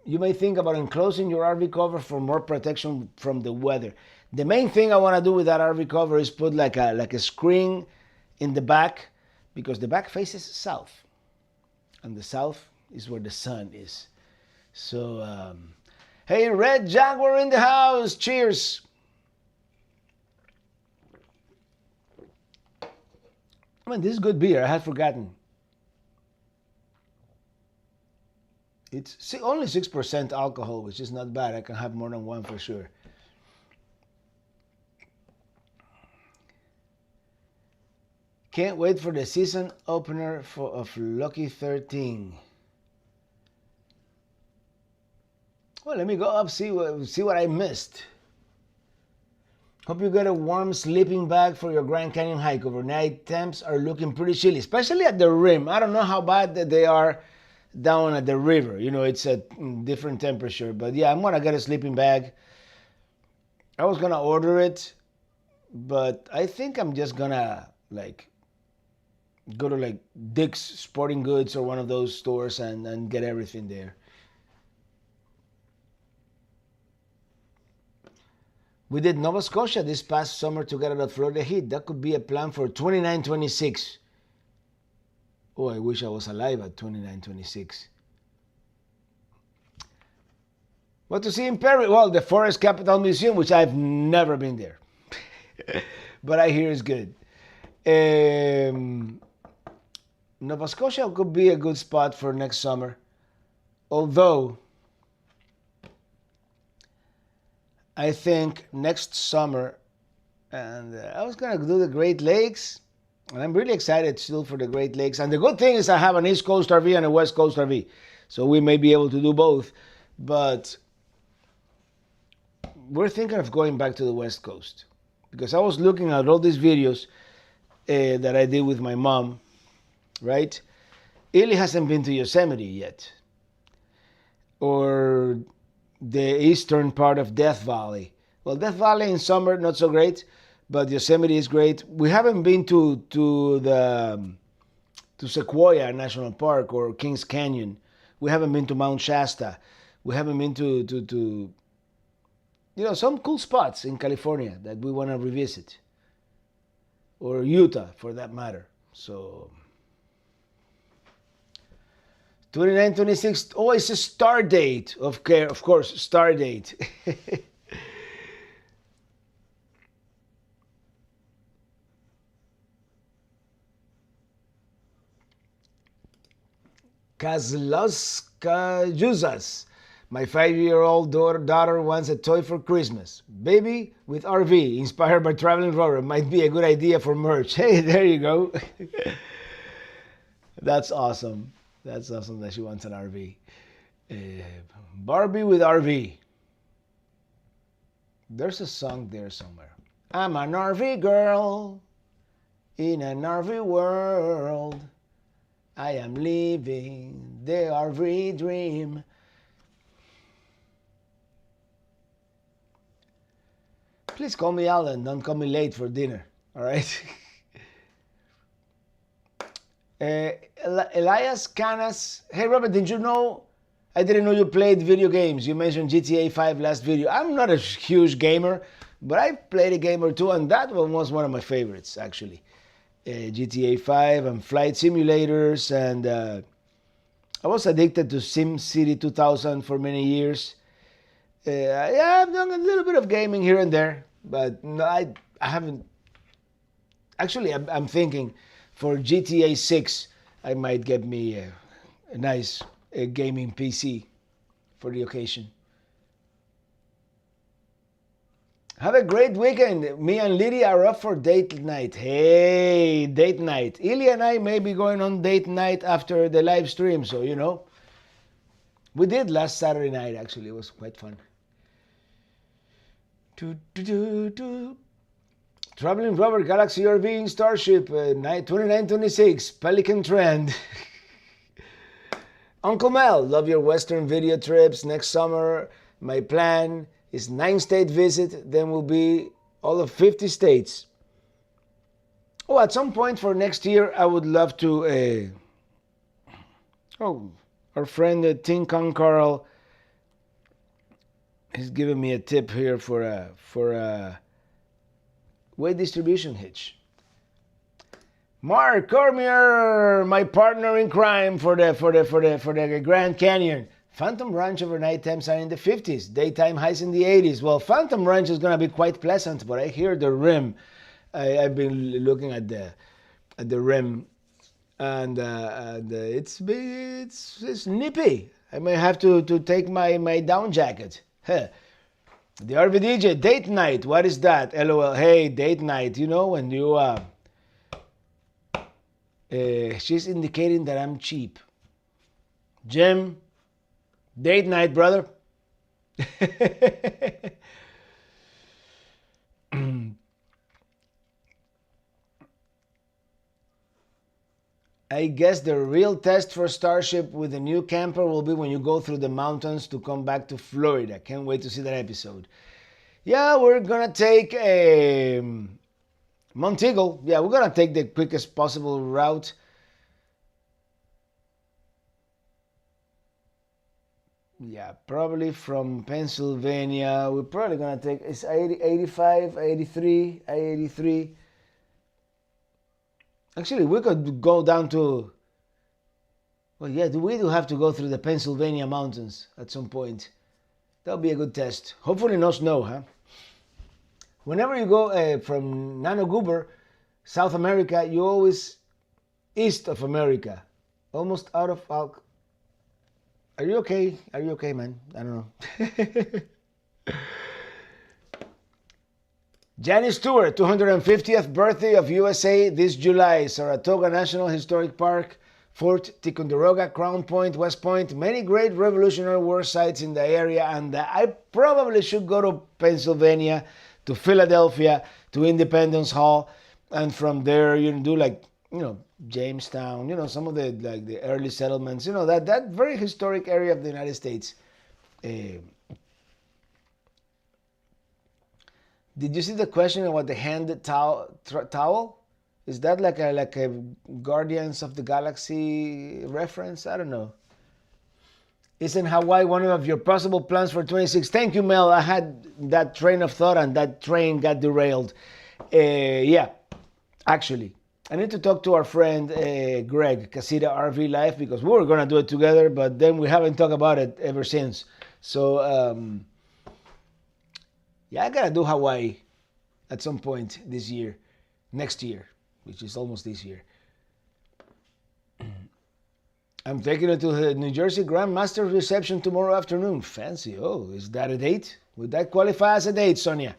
You may think about enclosing your RV cover for more protection from the weather. The main thing I want to do with that RV cover is put like a screen in the back, because the back faces south, and the south is where the sun is. So, hey, Red Jaguar in the house. Cheers. I mean, this is good beer. I had forgotten. It's only 6% alcohol, which is not bad. I can have more than one for sure. Can't wait for the season opener of Lucky 13. Well, let me go up, see what I missed. Hope you got a warm sleeping bag for your Grand Canyon hike. Overnight temps are looking pretty chilly, especially at the rim. I don't know how bad they are down at the river. You know, it's a different temperature. But yeah, I'm going to get a sleeping bag. I was going to order it, but I think I'm just going to go to Dick's Sporting Goods or one of those stores and get everything there. We did Nova Scotia this past summer to get out of Florida heat. That could be a plan for 29-26. Oh, I wish I was alive at 29-26. What to see in Perry? Well, the Forest Capital Museum, which I've never been there. But I hear it's good. Nova Scotia could be a good spot for next summer. Although, I think next summer, and I was going to do the Great Lakes, and I'm really excited still for the Great Lakes. And the good thing is I have an East Coast RV and a West Coast RV, so we may be able to do both. But we're thinking of going back to the West Coast, because I was looking at all these videos that I did with my mom, right? Illy hasn't been to Yosemite yet, or the eastern part of Death Valley. Well, Death Valley in summer, not so great, but Yosemite is great. We haven't been to Sequoia National Park or Kings Canyon. We haven't been to Mount Shasta. We haven't been to some cool spots in California that we want to revisit, or Utah for that matter. So 29-26. Oh, it's a star date. Of course, star date. Kazlowska Juzas. My 5-year-old daughter wants a toy for Christmas. Baby with RV, inspired by Traveling Rover. Might be a good idea for merch. Hey, there you go. That's awesome. That's awesome that she wants an RV. Barbie with RV. There's a song there somewhere. I'm an RV girl in an RV world. I am living the RV dream. Please call me Alan. Don't call me late for dinner. All right. Elias Canas. Hey, Robert, did you know? I didn't know you played video games. You mentioned GTA 5 last video. I'm not a huge gamer, but I played a game or two, and that one was one of my favorites, actually. GTA 5 and flight simulators, and I was addicted to SimCity 2000 for many years. Yeah, I've done a little bit of gaming here and there, but no, I haven't. Actually, I'm thinking for GTA 6, I might get me a nice gaming PC for the occasion. Have a great weekend. Me and Lydia are up for date night. Hey, date night. Ilya and I may be going on date night after the live stream, so you know. We did last Saturday night, actually. It was quite fun. Traveling Robert, Galaxy RV, Starship, 2926, Pelican Trend. Uncle Mel, love your Western video trips next summer. My plan is 9-state visit, then will be all of 50 states. Oh, at some point for next year, I would love to. Our friend Tin Kong Carl is giving me a tip here for a weight distribution hitch. Mark Cormier, my partner in crime for the Grand Canyon. Phantom Ranch overnight temps are in the 50s, daytime highs in the 80s. Well, Phantom Ranch is going to be quite pleasant, but I hear the rim. I've been looking at the rim, and it's nippy. I may have to take my down jacket. Huh. The RV DJ, date night. What is that? LOL. Hey, date night. You know when you she's indicating that I'm cheap. Jim. Date night, brother. I guess the real test for Starship with the new camper will be when you go through the mountains to come back to Florida. Can't wait to see that episode. Yeah, we're gonna take a Montego. Yeah, we're gonna take the quickest possible route. Yeah, probably from Pennsylvania. We're probably going to take, it's 85, 83, I-83. Actually, we could go down to, well, yeah, we do have to go through the Pennsylvania mountains at some point. That'll be a good test. Hopefully no snow, huh? Whenever you go from Nano Goober, South America, you always east of America. Almost out of... Are you okay? Are you okay, man? I don't know. Janice Stewart, 250th birthday of USA this July. Saratoga National Historic Park, Fort Ticonderoga, Crown Point, West Point. Many great Revolutionary War sites in the area. And I probably should go to Pennsylvania, to Philadelphia, to Independence Hall. And from there, you do like, Jamestown, some of the early settlements, that very historic area of the United States. Did you see the question about the handed towel? Is that like a Guardians of the Galaxy reference? I don't know. Isn't Hawaii one of your possible plans for 26? Thank you, Mel. I had that train of thought and that train got derailed. Yeah, actually. I need to talk to our friend Greg, Casita RV Life, because we were going to do it together, but then we haven't talked about it ever since. So, yeah, I got to do Hawaii at some point this year, next year, which is almost this year. I'm taking it to the New Jersey Grandmaster reception tomorrow afternoon. Fancy. Oh, is that a date? Would that qualify as a date, Sonia?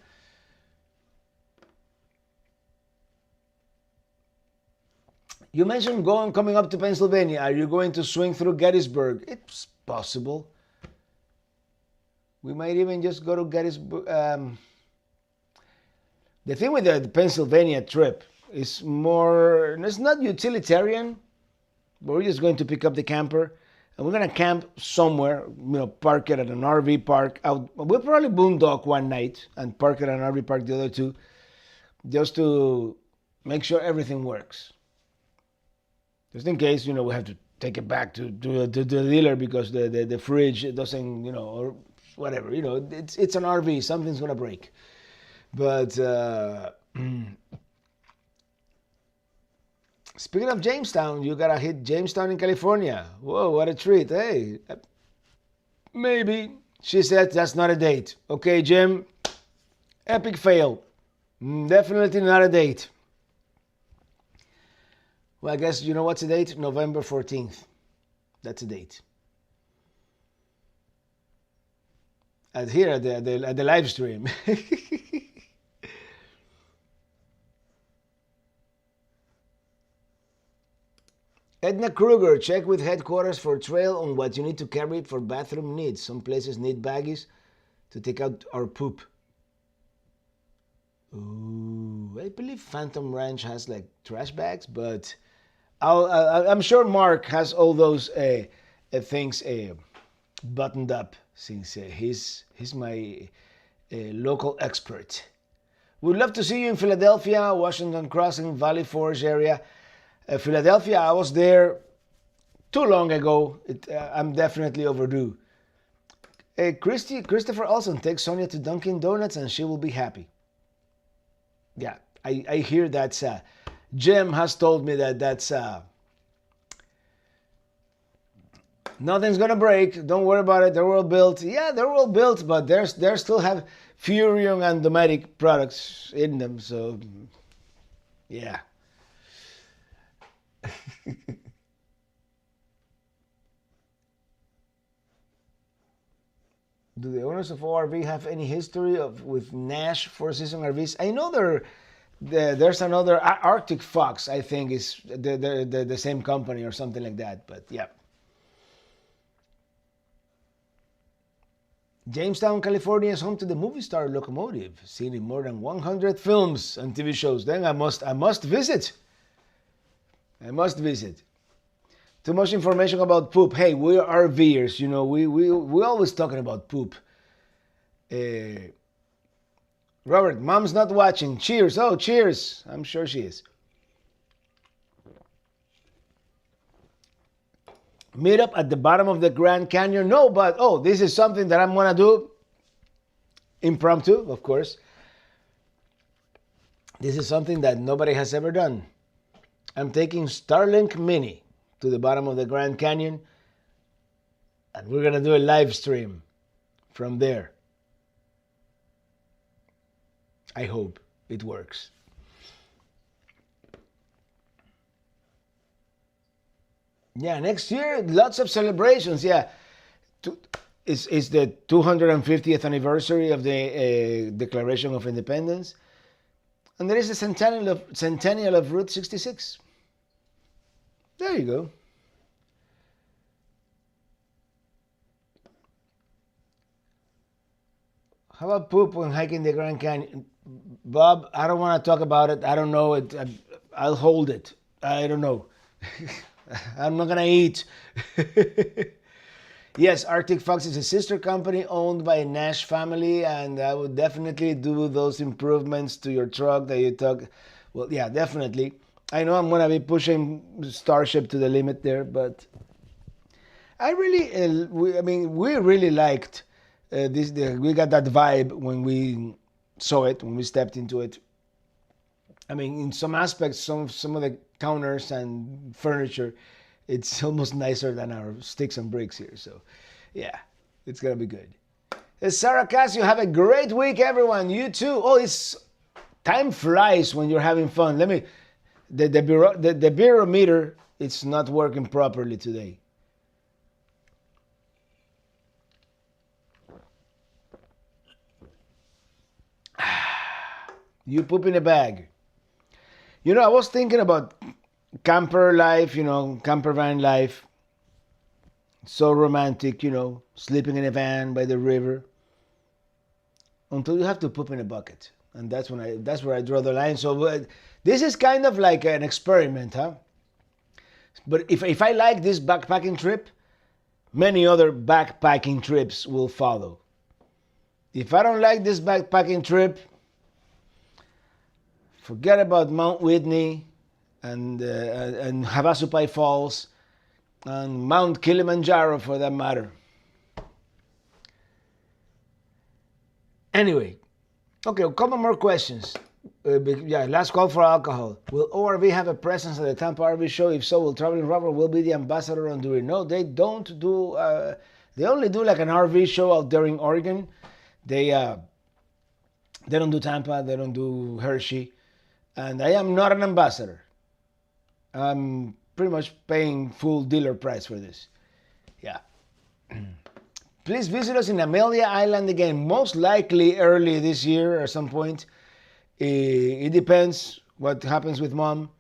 You mentioned coming up to Pennsylvania. Are you going to swing through Gettysburg? It's possible. We might even just go to Gettysburg. The thing with the Pennsylvania trip is more, it's not utilitarian, but we're just going to pick up the camper and we're gonna camp somewhere. Park it at an RV park. We'll probably boondock one night and park it at an RV park the other two, just to make sure everything works. Just in case, we have to take it back to the dealer because the fridge doesn't, or whatever. It's an RV. Something's gonna break. But speaking of Jamestown, you gotta hit Jamestown in California. Whoa, what a treat! Hey, maybe she said that's not a date. Okay, Jim. Epic fail. Definitely not a date. Well, I guess you know what's a date? November 14th. That's a date. At the live stream. Edna Kruger, check with headquarters for trail on what you need to carry for bathroom needs. Some places need baggies to take out our poop. Ooh, I believe Phantom Ranch has like trash bags, but I'm sure Mark has all those things buttoned up since he's my local expert. We'd love to see you in Philadelphia, Washington Crossing, Valley Forge area. Philadelphia, I was there too long ago. I'm definitely overdue. Christopher Olson, take Sonia to Dunkin' Donuts and she will be happy. Yeah, I hear that's Jim has told me that's nothing's gonna break. Don't worry about it. They're well built. Yeah, they're well built, but they still have Furion and Dometic products in them. So yeah. Do the owners of ORV have any history with Nash four-season RVs? I know there's another Arctic Fox. I think is the same company or something like that. But yeah. Jamestown, California is home to the movie star locomotive, seen in more than 100 films and TV shows. Then I must visit. I must visit. Too much information about poop. Hey, we're RVers, we always talking about poop. Robert, mom's not watching. Cheers. Oh, cheers. I'm sure she is. Meet up at the bottom of the Grand Canyon. No, but this is something that I'm gonna do. Impromptu, of course. This is something that nobody has ever done. I'm taking Starlink Mini to the bottom of the Grand Canyon, and we're gonna do a live stream from there. I hope it works. Yeah, next year, lots of celebrations. Yeah, it's the 250th anniversary of the Declaration of Independence, and there is a centennial of Route 66. There you go. How about poop when hiking the Grand Canyon? Bob, I don't want to talk about it. I don't know it. I'll hold it. I don't know. I'm not going to eat. Yes, Arctic Fox is a sister company owned by a Nash family, and I would definitely do those improvements to your truck that you talk. Well, yeah, definitely. I know I'm going to be pushing Starship to the limit there, but we really liked this. We got that vibe when we saw it, when we stepped into it. I mean, in some aspects, some of the counters and furniture, it's almost nicer than our sticks and bricks here. So, yeah, it's gonna be good. Sarah Casio, have a great week, everyone. You too. Oh, time flies when you're having fun. The barometer, it's not working properly today. You poop in a bag. I was thinking about camper life, camper van life. So romantic, sleeping in a van by the river. Until you have to poop in a bucket. And that's where I draw the line. So this is kind of like an experiment, huh? But if I like this backpacking trip, many other backpacking trips will follow. If I don't like this backpacking trip, forget about Mount Whitney and Havasupai Falls and Mount Kilimanjaro for that matter. Anyway, okay, a couple more questions. Last call for alcohol. Will ORV have a presence at the Tampa RV show? If so, will Traveling Robert will be the ambassador on during? No, they don't do. They only do like an RV show out there in Oregon. They don't do Tampa. They don't do Hershey, and I am not an ambassador. I'm pretty much paying full dealer price for this. Yeah. Please visit us in Amelia Island again, most likely early this year or some point. It depends what happens with Mom.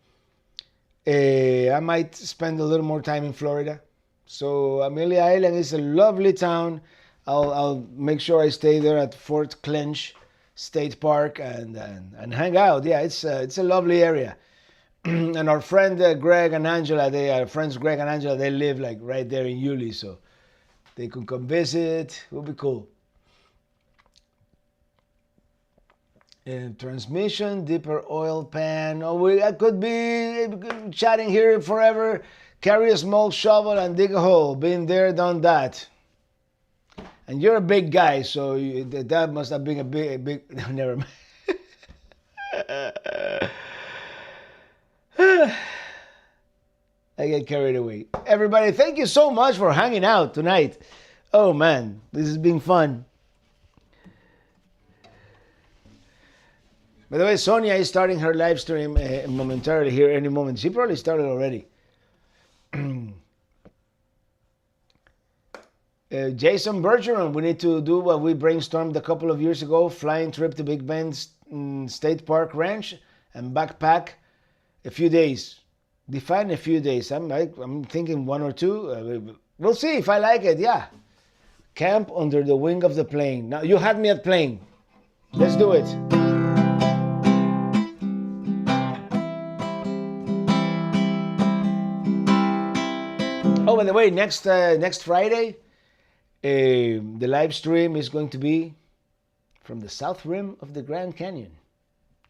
I might spend a little more time in Florida. So Amelia Island is a lovely town. I'll make sure I stay there at Fort Clench State Park and hang out. Yeah, it's a lovely area. And our friend Greg and Angela, they live like right there in Yulee, so they could come visit. It would be cool. Transmission, deeper oil pan. I could be chatting here forever. Carry a small shovel and dig a hole. Been there, done that. And you're a big guy, so that must have been a big. Never mind. I get carried away. Everybody, thank you so much for hanging out tonight. Oh man, this has been fun. By the way, Sonia is starting her live stream momentarily here any moment. She probably started already. Jason Bergeron, we need to do what we brainstormed a couple of years ago, flying trip to Big Bend State Park Ranch and backpack a few days. Define a few days. I'm thinking 1 or 2. We'll see if I like it, yeah. Camp under the wing of the plane. Now, you had me at plane. Let's do it. Oh, by the way, next Friday, the live stream is going to be from the south rim of the Grand Canyon,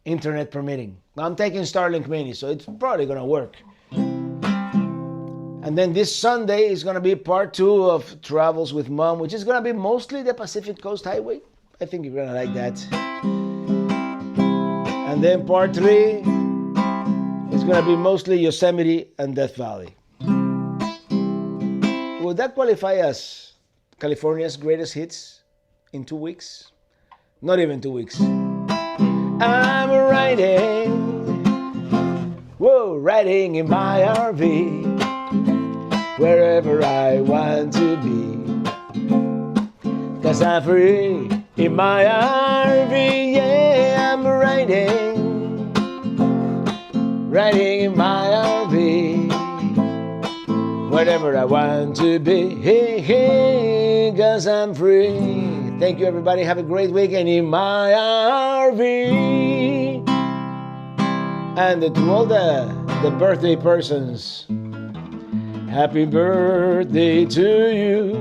internet permitting. Now, I'm taking Starlink Mini, so it's probably going to work. And then this Sunday is going to be part 2 of Travels with Mom, which is going to be mostly the Pacific Coast Highway. I think you're going to like that. And then part 3 is going to be mostly Yosemite and Death Valley. Would that qualify as California's greatest hits in 2 weeks? Not even 2 weeks. I'm riding in my RV, wherever I want to be. 'Cause I'm free in my RV, yeah, I'm riding in my RV, wherever I want to be, hey, 'cause I'm free. Thank you, everybody. Have a great weekend in my RV. And to all the birthday persons, happy birthday to you.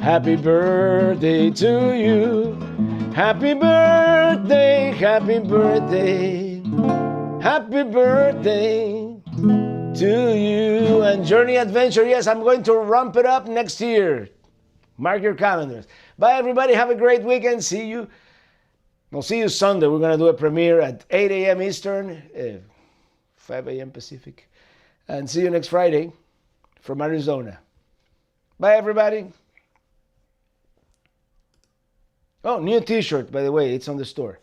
Happy birthday to you. Happy birthday, happy birthday. Happy birthday to you. And Journey Adventure, yes, I'm going to ramp it up next year. Mark your calendars. Bye, everybody. Have a great weekend. See you. We'll see you Sunday. We're going to do a premiere at 8 a.m. Eastern, 5 a.m. Pacific. And see you next Friday from Arizona. Bye, everybody. Oh, new t-shirt, by the way. It's on the store.